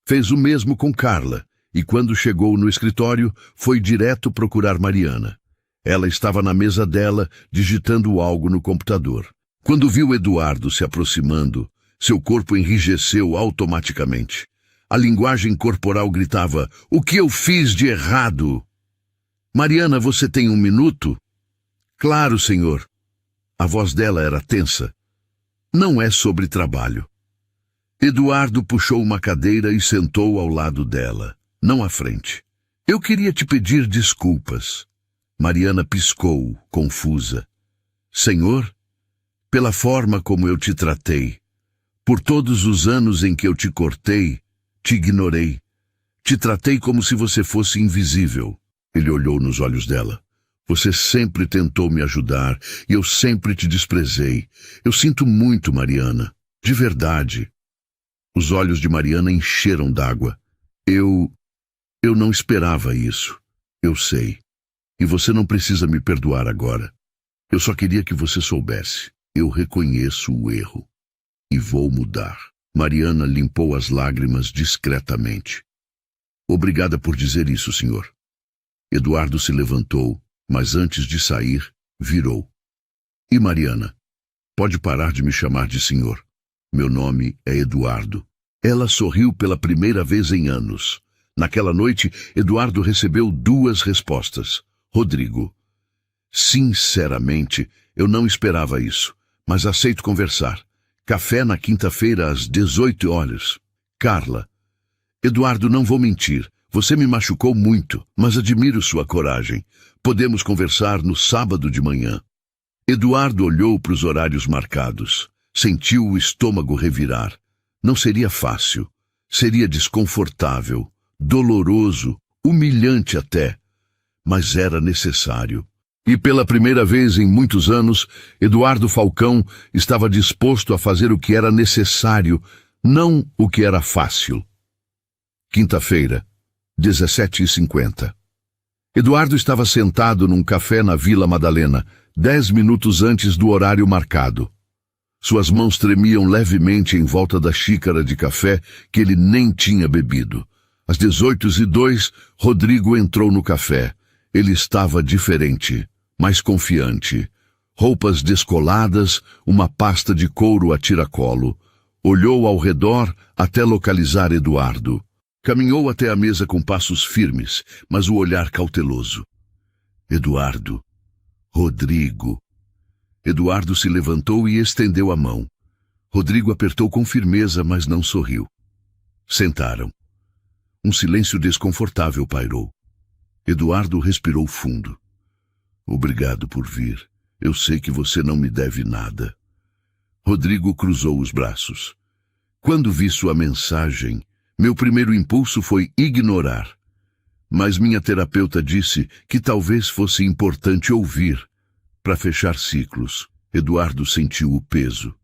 Fez o mesmo com Carla, e quando chegou no escritório, foi direto procurar Mariana. Ela estava na mesa dela, digitando algo no computador. Quando viu Eduardo se aproximando, seu corpo enrijeceu automaticamente. A linguagem corporal gritava, "O que eu fiz de errado?" "Mariana, você tem 1 minuto?" "Claro, senhor." A voz dela era tensa. "Não é sobre trabalho." Eduardo puxou uma cadeira e sentou ao lado dela, não à frente. "Eu queria te pedir desculpas." Mariana piscou, confusa. "Senhor, pela forma como eu te tratei, por todos os anos em que eu te cortei, te ignorei, te tratei como se você fosse invisível." Ele olhou nos olhos dela. "Você sempre tentou me ajudar e eu sempre te desprezei. Eu sinto muito, Mariana, de verdade." Os olhos de Mariana encheram d'água. Eu não esperava isso. Eu sei. E você não precisa me perdoar agora. Eu só queria que você soubesse. Eu reconheço o erro. E vou mudar." Mariana limpou as lágrimas discretamente. "Obrigada por dizer isso, senhor." Eduardo se levantou, mas antes de sair, virou. "E Mariana, pode parar de me chamar de senhor. Meu nome é Eduardo." Ela sorriu pela primeira vez em anos. Naquela noite, Eduardo recebeu 2 respostas. Rodrigo: "Sinceramente, eu não esperava isso, mas aceito conversar. Café na quinta-feira às 18 horas. Carla: "Eduardo, não vou mentir. Você me machucou muito, mas admiro sua coragem. Podemos conversar no sábado de manhã." Eduardo olhou para os horários marcados. Sentiu o estômago revirar. Não seria fácil. Seria desconfortável, doloroso, humilhante até. Mas era necessário. E pela primeira vez em muitos anos, Eduardo Falcão estava disposto a fazer o que era necessário, não o que era fácil. Quinta-feira, 17h50. Eduardo estava sentado num café na Vila Madalena, 10 minutos antes do horário marcado. Suas mãos tremiam levemente em volta da xícara de café que ele nem tinha bebido. Às 18h02, Rodrigo entrou no café. Ele estava diferente, mais confiante. Roupas descoladas, uma pasta de couro a tiracolo. Olhou ao redor até localizar Eduardo. Caminhou até a mesa com passos firmes, mas o olhar cauteloso. Eduardo. Rodrigo. Eduardo se levantou e estendeu a mão. Rodrigo apertou com firmeza, mas não sorriu. Sentaram. Um silêncio desconfortável pairou. Eduardo respirou fundo. Obrigado por vir. Eu sei que você não me deve nada. Rodrigo cruzou os braços. Quando vi sua mensagem, meu primeiro impulso foi ignorar. Mas minha terapeuta disse que talvez fosse importante ouvir. Para fechar ciclos, Eduardo sentiu o peso.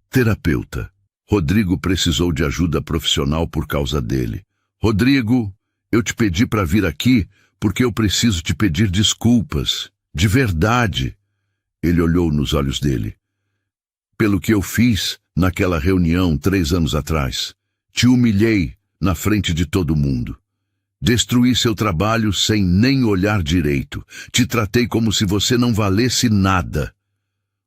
Terapeuta. Rodrigo precisou de ajuda profissional por causa dele. Rodrigo, eu te pedi para vir aqui porque eu preciso te pedir desculpas. De verdade. Ele olhou nos olhos dele. Pelo que eu fiz naquela reunião 3 anos atrás. Te humilhei na frente de todo mundo. Destruí seu trabalho sem nem olhar direito. Te tratei como se você não valesse nada.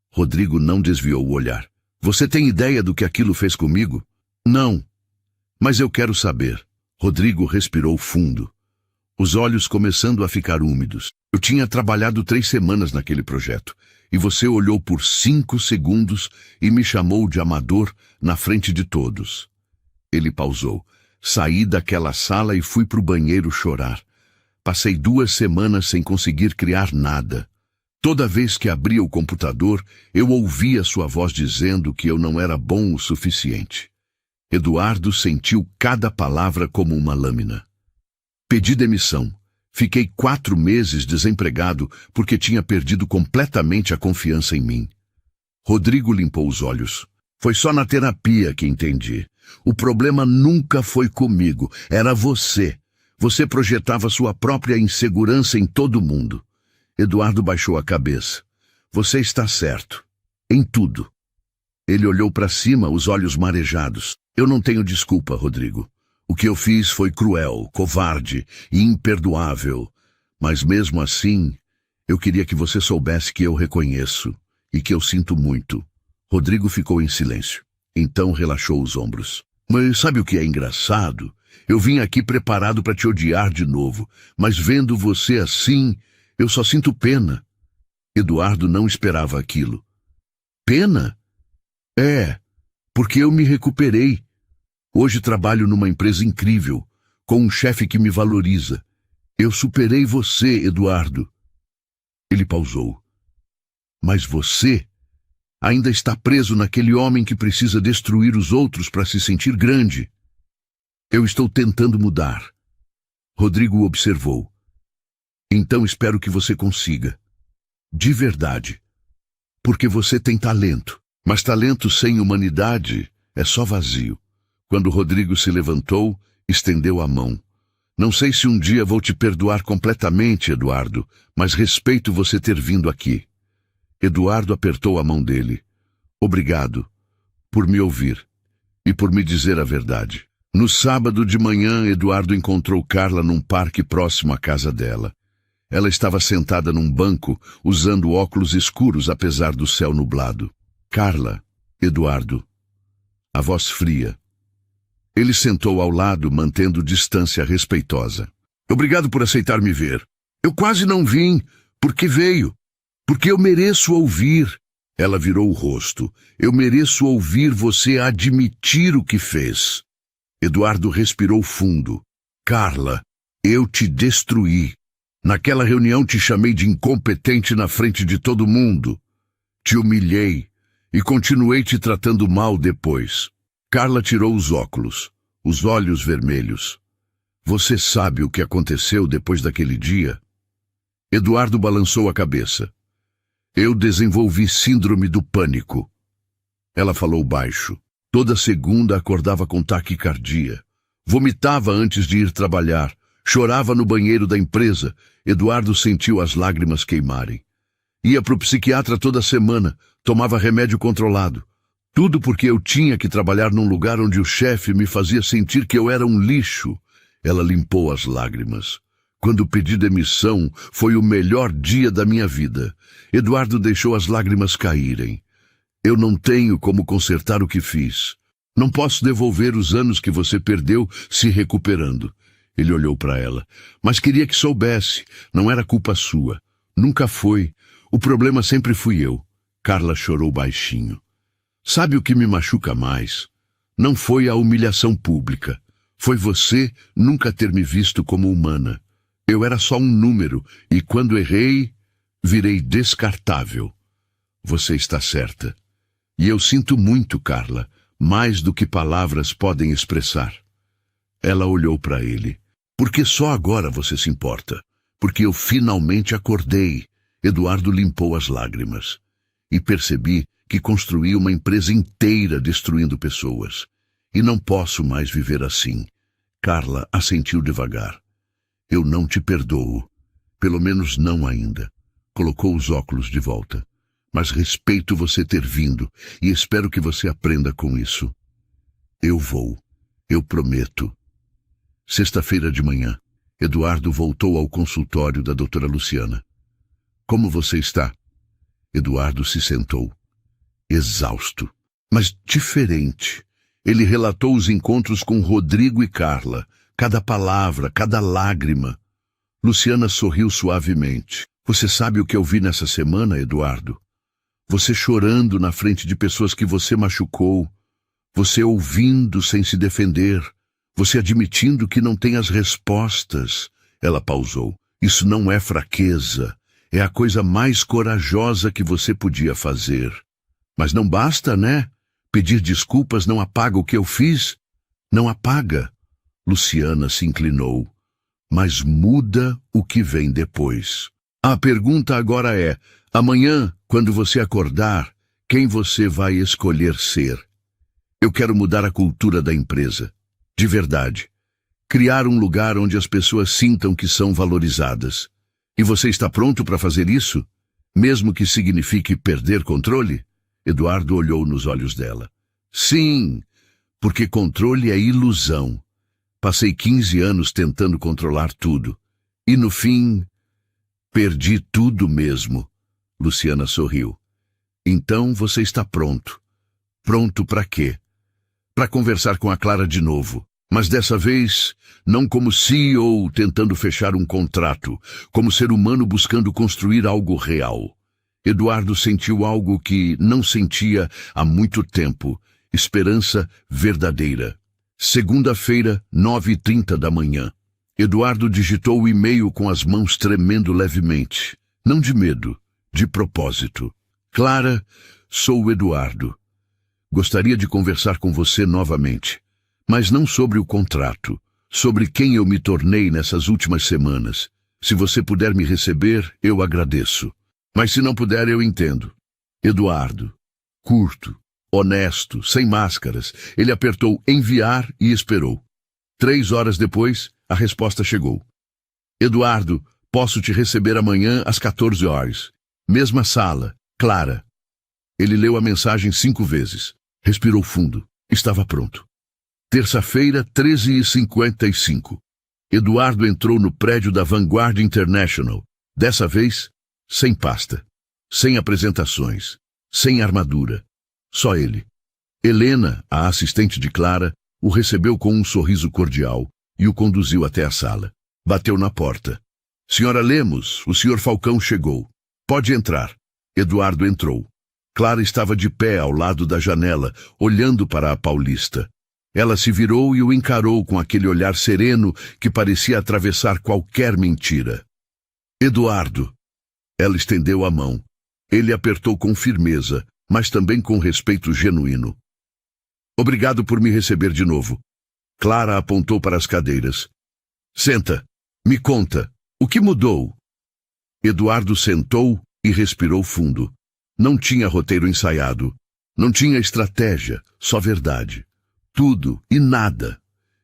Rodrigo não desviou o olhar. Você tem ideia do que aquilo fez comigo? Não. Mas eu quero saber. Rodrigo respirou fundo. Os olhos começando a ficar úmidos. Eu tinha trabalhado 3 semanas naquele projeto. E você olhou por 5 segundos e me chamou de amador na frente de todos. Ele pausou. Saí daquela sala e fui para o banheiro chorar. Passei 2 semanas sem conseguir criar nada. Toda vez que abria o computador, eu ouvia sua voz dizendo que eu não era bom o suficiente. Eduardo sentiu cada palavra como uma lâmina. Pedi demissão. Fiquei 4 meses desempregado porque tinha perdido completamente a confiança em mim. Rodrigo limpou os olhos. Foi só na terapia que entendi. O problema nunca foi comigo, era você. Você projetava sua própria insegurança em todo mundo. Eduardo baixou a cabeça. Você está certo. Em tudo. Ele olhou para cima, os olhos marejados. Eu não tenho desculpa, Rodrigo. O que eu fiz foi cruel, covarde e imperdoável. Mas mesmo assim, eu queria que você soubesse que eu reconheço e que eu sinto muito. Rodrigo ficou em silêncio. Então relaxou os ombros. Mas sabe o que é engraçado? Eu vim aqui preparado para te odiar de novo, mas vendo você assim, eu só sinto pena. Eduardo não esperava aquilo. Pena? É, porque eu me recuperei. Hoje trabalho numa empresa incrível, com um chefe que me valoriza. Eu superei você, Eduardo. Ele pausou. Mas você ainda está preso naquele homem que precisa destruir os outros para se sentir grande. Eu estou tentando mudar. Rodrigo observou. Então espero que você consiga. De verdade. Porque você tem talento. Mas talento sem humanidade é só vazio. Quando Rodrigo se levantou, estendeu a mão. Não sei se um dia vou te perdoar completamente, Eduardo, mas respeito você ter vindo aqui. Eduardo apertou a mão dele. Obrigado por me ouvir e por me dizer a verdade. No sábado de manhã, Eduardo encontrou Carla num parque próximo à casa dela. Ela estava sentada num banco, usando óculos escuros apesar do céu nublado. Carla, Eduardo. A voz fria. Ele sentou ao lado, mantendo distância respeitosa. Obrigado por aceitar me ver. Eu quase não vim, porque veio. Porque eu mereço ouvir. Ela virou o rosto. Eu mereço ouvir você admitir o que fez. Eduardo respirou fundo. Carla, eu te destruí. Naquela reunião te chamei de incompetente na frente de todo mundo. Te humilhei e continuei te tratando mal depois. Carla tirou os óculos, os olhos vermelhos. Você sabe o que aconteceu depois daquele dia? Eduardo balançou a cabeça. Eu desenvolvi síndrome do pânico. Ela falou baixo. Toda segunda acordava com taquicardia. Vomitava antes de ir trabalhar. Chorava no banheiro da empresa. Eduardo sentiu as lágrimas queimarem. Ia para o psiquiatra toda semana. Tomava remédio controlado. Tudo porque eu tinha que trabalhar num lugar onde o chefe me fazia sentir que eu era um lixo. Ela limpou as lágrimas. Quando pedi demissão, foi o melhor dia da minha vida. Eduardo deixou as lágrimas caírem. Eu não tenho como consertar o que fiz. Não posso devolver os anos que você perdeu se recuperando. Ele olhou para ela. Mas queria que soubesse. Não era culpa sua. Nunca foi. O problema sempre fui eu. Carla chorou baixinho. Sabe o que me machuca mais? Não foi a humilhação pública. Foi você nunca ter me visto como humana. Eu era só um número, e quando errei, virei descartável. Você está certa. E eu sinto muito, Carla, mais do que palavras podem expressar. Ela olhou para ele. Porque só agora você se importa? Porque eu finalmente acordei. Eduardo limpou as lágrimas. E percebi que construí uma empresa inteira destruindo pessoas. E não posso mais viver assim. Carla assentiu devagar. Eu não te perdoo. Pelo menos não ainda. Colocou os óculos de volta. Mas respeito você ter vindo e espero que você aprenda com isso. Eu vou. Eu prometo. Sexta-feira de manhã, Eduardo voltou ao consultório da doutora Luciana. Como você está? Eduardo se sentou. Exausto, mas diferente. Ele relatou os encontros com Rodrigo e Carla. Cada palavra, cada lágrima. Luciana sorriu suavemente. Você sabe o que eu vi nessa semana, Eduardo? Você chorando na frente de pessoas que você machucou. Você ouvindo sem se defender. Você admitindo que não tem as respostas. Ela pausou. Isso não é fraqueza. É a coisa mais corajosa que você podia fazer. Mas não basta, né? Pedir desculpas não apaga o que eu fiz? Não apaga. Luciana se inclinou. Mas muda o que vem depois. A pergunta agora é, amanhã, quando você acordar, quem você vai escolher ser? Eu quero mudar a cultura da empresa. De verdade. Criar um lugar onde as pessoas sintam que são valorizadas. E você está pronto para fazer isso? Mesmo que signifique perder controle? Eduardo olhou nos olhos dela. Sim, porque controle é ilusão. Passei 15 anos tentando controlar tudo. E no fim, perdi tudo mesmo. Luciana sorriu. Então você está pronto. Pronto para quê? Para conversar com a Clara de novo. Mas dessa vez, não como CEO tentando fechar um contrato, como ser humano buscando construir algo real. Eduardo sentiu algo que não sentia há muito tempo. Esperança verdadeira. Segunda-feira, 9h30 da manhã. Eduardo digitou o e-mail com as mãos tremendo levemente. Não de medo, de propósito. Clara, sou o Eduardo. Gostaria de conversar com você novamente. Mas não sobre o contrato. Sobre quem eu me tornei nessas últimas semanas. Se você puder me receber, eu agradeço. Mas se não puder, eu entendo. Eduardo. Curto. Honesto, sem máscaras. Ele apertou enviar e esperou. 3 horas depois, a resposta chegou. Eduardo, posso te receber amanhã às 14 horas. Mesma sala, Clara. Ele leu a mensagem 5 vezes. Respirou fundo. Estava pronto. Terça-feira, 13h55. Eduardo entrou no prédio da Vanguard International. Dessa vez, sem pasta. Sem apresentações. Sem armadura. Só ele. Helena, a assistente de Clara, o recebeu com um sorriso cordial e o conduziu até a sala. Bateu na porta. Senhora Lemos, o senhor Falcão chegou. Pode entrar. Eduardo entrou. Clara estava de pé ao lado da janela, olhando para a Paulista. Ela se virou e o encarou com aquele olhar sereno que parecia atravessar qualquer mentira. Eduardo. Ela estendeu a mão. Ele apertou com firmeza, mas também com respeito genuíno. Obrigado por me receber de novo. Clara apontou para as cadeiras. Senta. Me conta. O que mudou? Eduardo sentou e respirou fundo. Não tinha roteiro ensaiado. Não tinha estratégia, só verdade. Tudo e nada.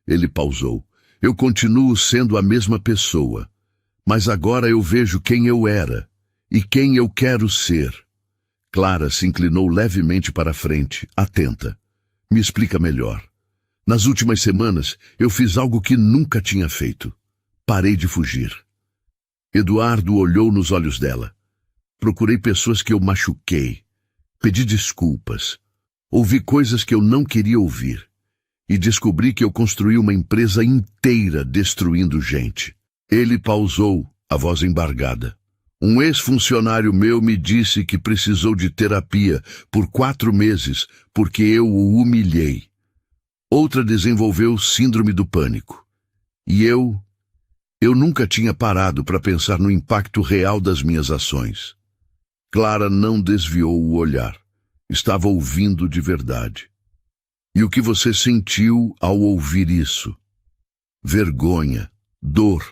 Ele pausou. Eu continuo sendo a mesma pessoa, mas agora eu vejo quem eu era e quem eu quero ser. Clara se inclinou levemente para a frente, atenta. Me explica melhor. Nas últimas semanas, eu fiz algo que nunca tinha feito. Parei de fugir. Eduardo olhou nos olhos dela. Procurei pessoas que eu machuquei. Pedi desculpas. Ouvi coisas que eu não queria ouvir. E descobri que eu construí uma empresa inteira destruindo gente. Ele pausou, a voz embargada. Um ex-funcionário meu me disse que precisou de terapia por 4 meses porque eu o humilhei. Outra desenvolveu síndrome do pânico. E eu nunca tinha parado para pensar no impacto real das minhas ações. Clara não desviou o olhar. Estava ouvindo de verdade. E o que você sentiu ao ouvir isso? Vergonha, dor,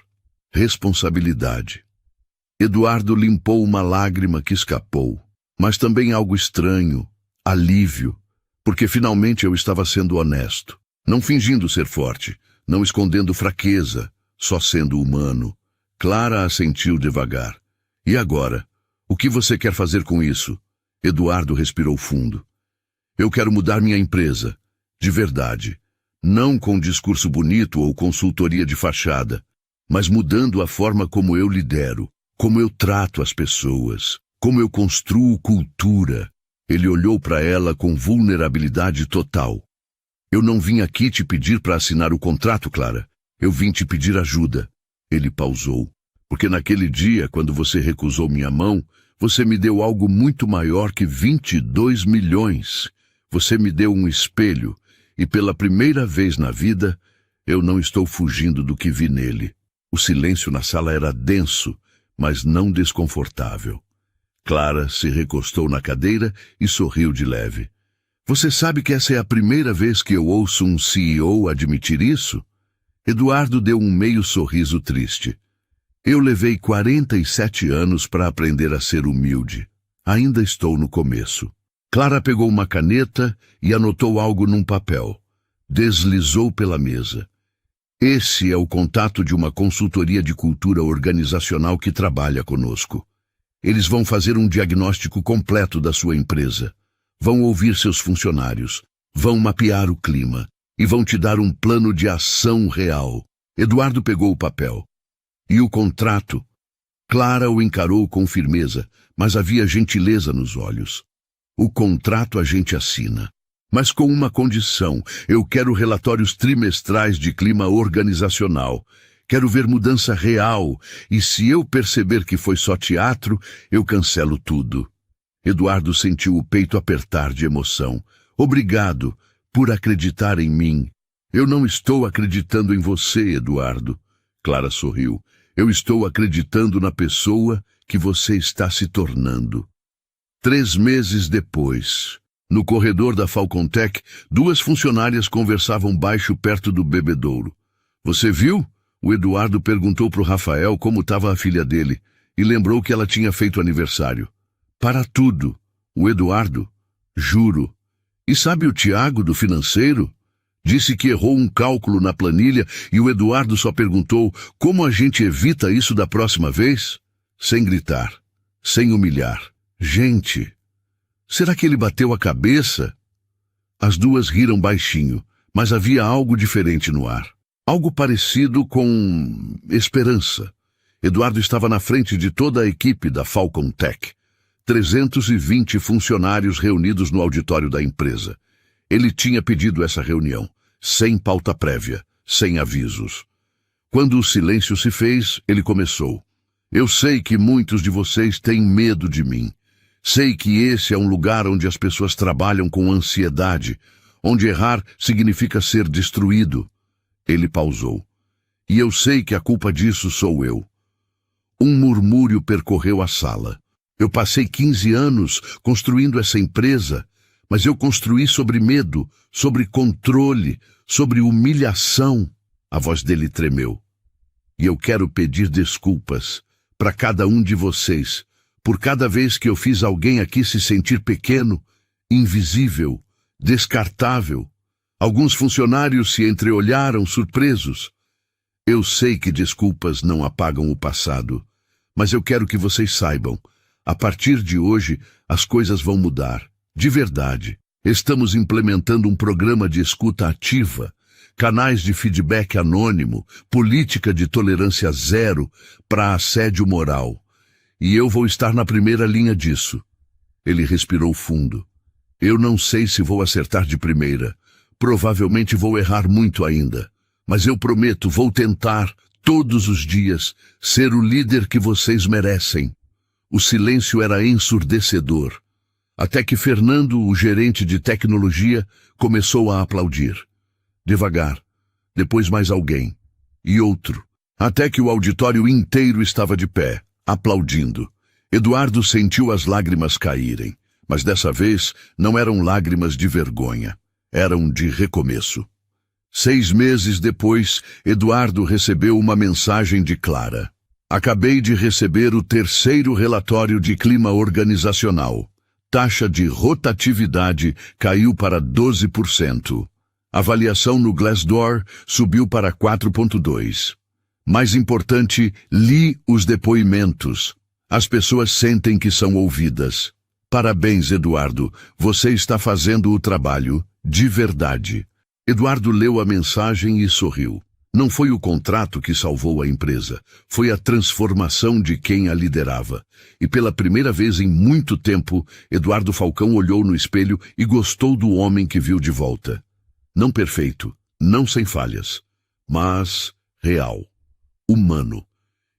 responsabilidade. Eduardo limpou uma lágrima que escapou, mas também algo estranho, alívio, porque finalmente eu estava sendo honesto, não fingindo ser forte, não escondendo fraqueza, só sendo humano. Clara assentiu devagar. E agora? O que você quer fazer com isso? Eduardo respirou fundo. Eu quero mudar minha empresa. De verdade, não com discurso bonito ou consultoria de fachada, mas mudando a forma como eu lidero, como eu trato as pessoas, como eu construo cultura. Ele olhou para ela com vulnerabilidade total. Eu não vim aqui te pedir para assinar o contrato, Clara. Eu vim te pedir ajuda. Ele pausou. Porque naquele dia, quando você recusou minha mão, você me deu algo muito maior que 22 milhões. Você me deu um espelho. E pela primeira vez na vida, eu não estou fugindo do que vi nele. O silêncio na sala era denso, mas não desconfortável. Clara se recostou na cadeira e sorriu de leve. Você sabe que essa é a primeira vez que eu ouço um CEO admitir isso? Eduardo deu um meio sorriso triste. Eu levei 47 anos para aprender a ser humilde. Ainda estou no começo. Clara pegou uma caneta e anotou algo num papel. Deslizou pela mesa. Esse é o contato de uma consultoria de cultura organizacional que trabalha conosco. Eles vão fazer um diagnóstico completo da sua empresa. Vão ouvir seus funcionários. Vão mapear o clima. E vão te dar um plano de ação real. Eduardo pegou o papel. E o contrato? Clara o encarou com firmeza, mas havia gentileza nos olhos. O contrato a gente assina, mas com uma condição. Eu quero relatórios trimestrais de clima organizacional. Quero ver mudança real, e se eu perceber que foi só teatro, eu cancelo tudo. Eduardo sentiu o peito apertar de emoção. Obrigado por acreditar em mim. Eu não estou acreditando em você, Eduardo. Clara sorriu. Eu estou acreditando na pessoa que você está se tornando. 3 meses depois, no corredor da Falcontech, 2 funcionárias conversavam baixo perto do bebedouro. Você viu? O Eduardo perguntou para o Rafael como estava a filha dele e lembrou que ela tinha feito aniversário. Para tudo. O Eduardo? Juro. E sabe o Tiago do financeiro? Disse que errou um cálculo na planilha e o Eduardo só perguntou como a gente evita isso da próxima vez? Sem gritar, sem humilhar. Gente, será que ele bateu a cabeça? As 2 riram baixinho, mas havia algo diferente no ar. Algo parecido com esperança. Eduardo estava na frente de toda a equipe da Falcontech. 320 funcionários reunidos no auditório da empresa. Ele tinha pedido essa reunião, sem pauta prévia, sem avisos. Quando o silêncio se fez, ele começou. Eu sei que muitos de vocês têm medo de mim. Sei que esse é um lugar onde as pessoas trabalham com ansiedade, onde errar significa ser destruído. Ele pausou. E eu sei que a culpa disso sou eu. Um murmúrio percorreu a sala. Eu passei 15 anos construindo essa empresa, mas eu construí sobre medo, sobre controle, sobre humilhação. A voz dele tremeu. E eu quero pedir desculpas para cada um de vocês, por cada vez que eu fiz alguém aqui se sentir pequeno, invisível, descartável. Alguns funcionários se entreolharam surpresos. Eu sei que desculpas não apagam o passado, mas eu quero que vocês saibam, a partir de hoje as coisas vão mudar, de verdade. Estamos implementando um programa de escuta ativa, canais de feedback anônimo, política de tolerância zero para assédio moral. E eu vou estar na primeira linha disso. Ele respirou fundo. Eu não sei se vou acertar de primeira. Provavelmente vou errar muito ainda. Mas eu prometo, vou tentar, todos os dias, ser o líder que vocês merecem. O silêncio era ensurdecedor. Até que Fernando, o gerente de tecnologia, começou a aplaudir. Devagar. Depois mais alguém. E outro. Até que o auditório inteiro estava de pé, aplaudindo. Eduardo sentiu as lágrimas caírem. Mas dessa vez não eram lágrimas de vergonha. Eram de recomeço. 6 meses depois, Eduardo recebeu uma mensagem de Clara. Acabei de receber o 3º relatório de clima organizacional. Taxa de rotatividade caiu para 12%. Avaliação no Glassdoor subiu para 4,2. Mais importante, li os depoimentos. As pessoas sentem que são ouvidas. Parabéns, Eduardo. Você está fazendo o trabalho de verdade. Eduardo leu a mensagem e sorriu. Não foi o contrato que salvou a empresa, foi a transformação de quem a liderava. E pela primeira vez em muito tempo, Eduardo Falcão olhou no espelho e gostou do homem que viu de volta. Não perfeito, não sem falhas, mas real, humano.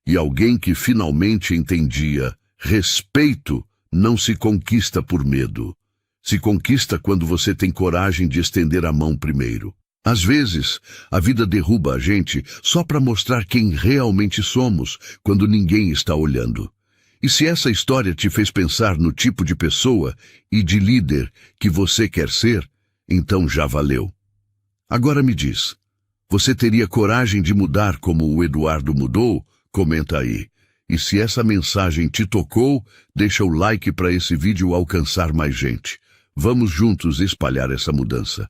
E alguém que finalmente entendia: respeito não se conquista por medo. Se conquista quando você tem coragem de estender a mão primeiro. Às vezes, a vida derruba a gente só para mostrar quem realmente somos, quando ninguém está olhando. E se essa história te fez pensar no tipo de pessoa e de líder que você quer ser, então já valeu. Agora me diz, você teria coragem de mudar como o Eduardo mudou? Comenta aí. E se essa mensagem te tocou, deixa o like para esse vídeo alcançar mais gente. Vamos juntos espalhar essa mudança.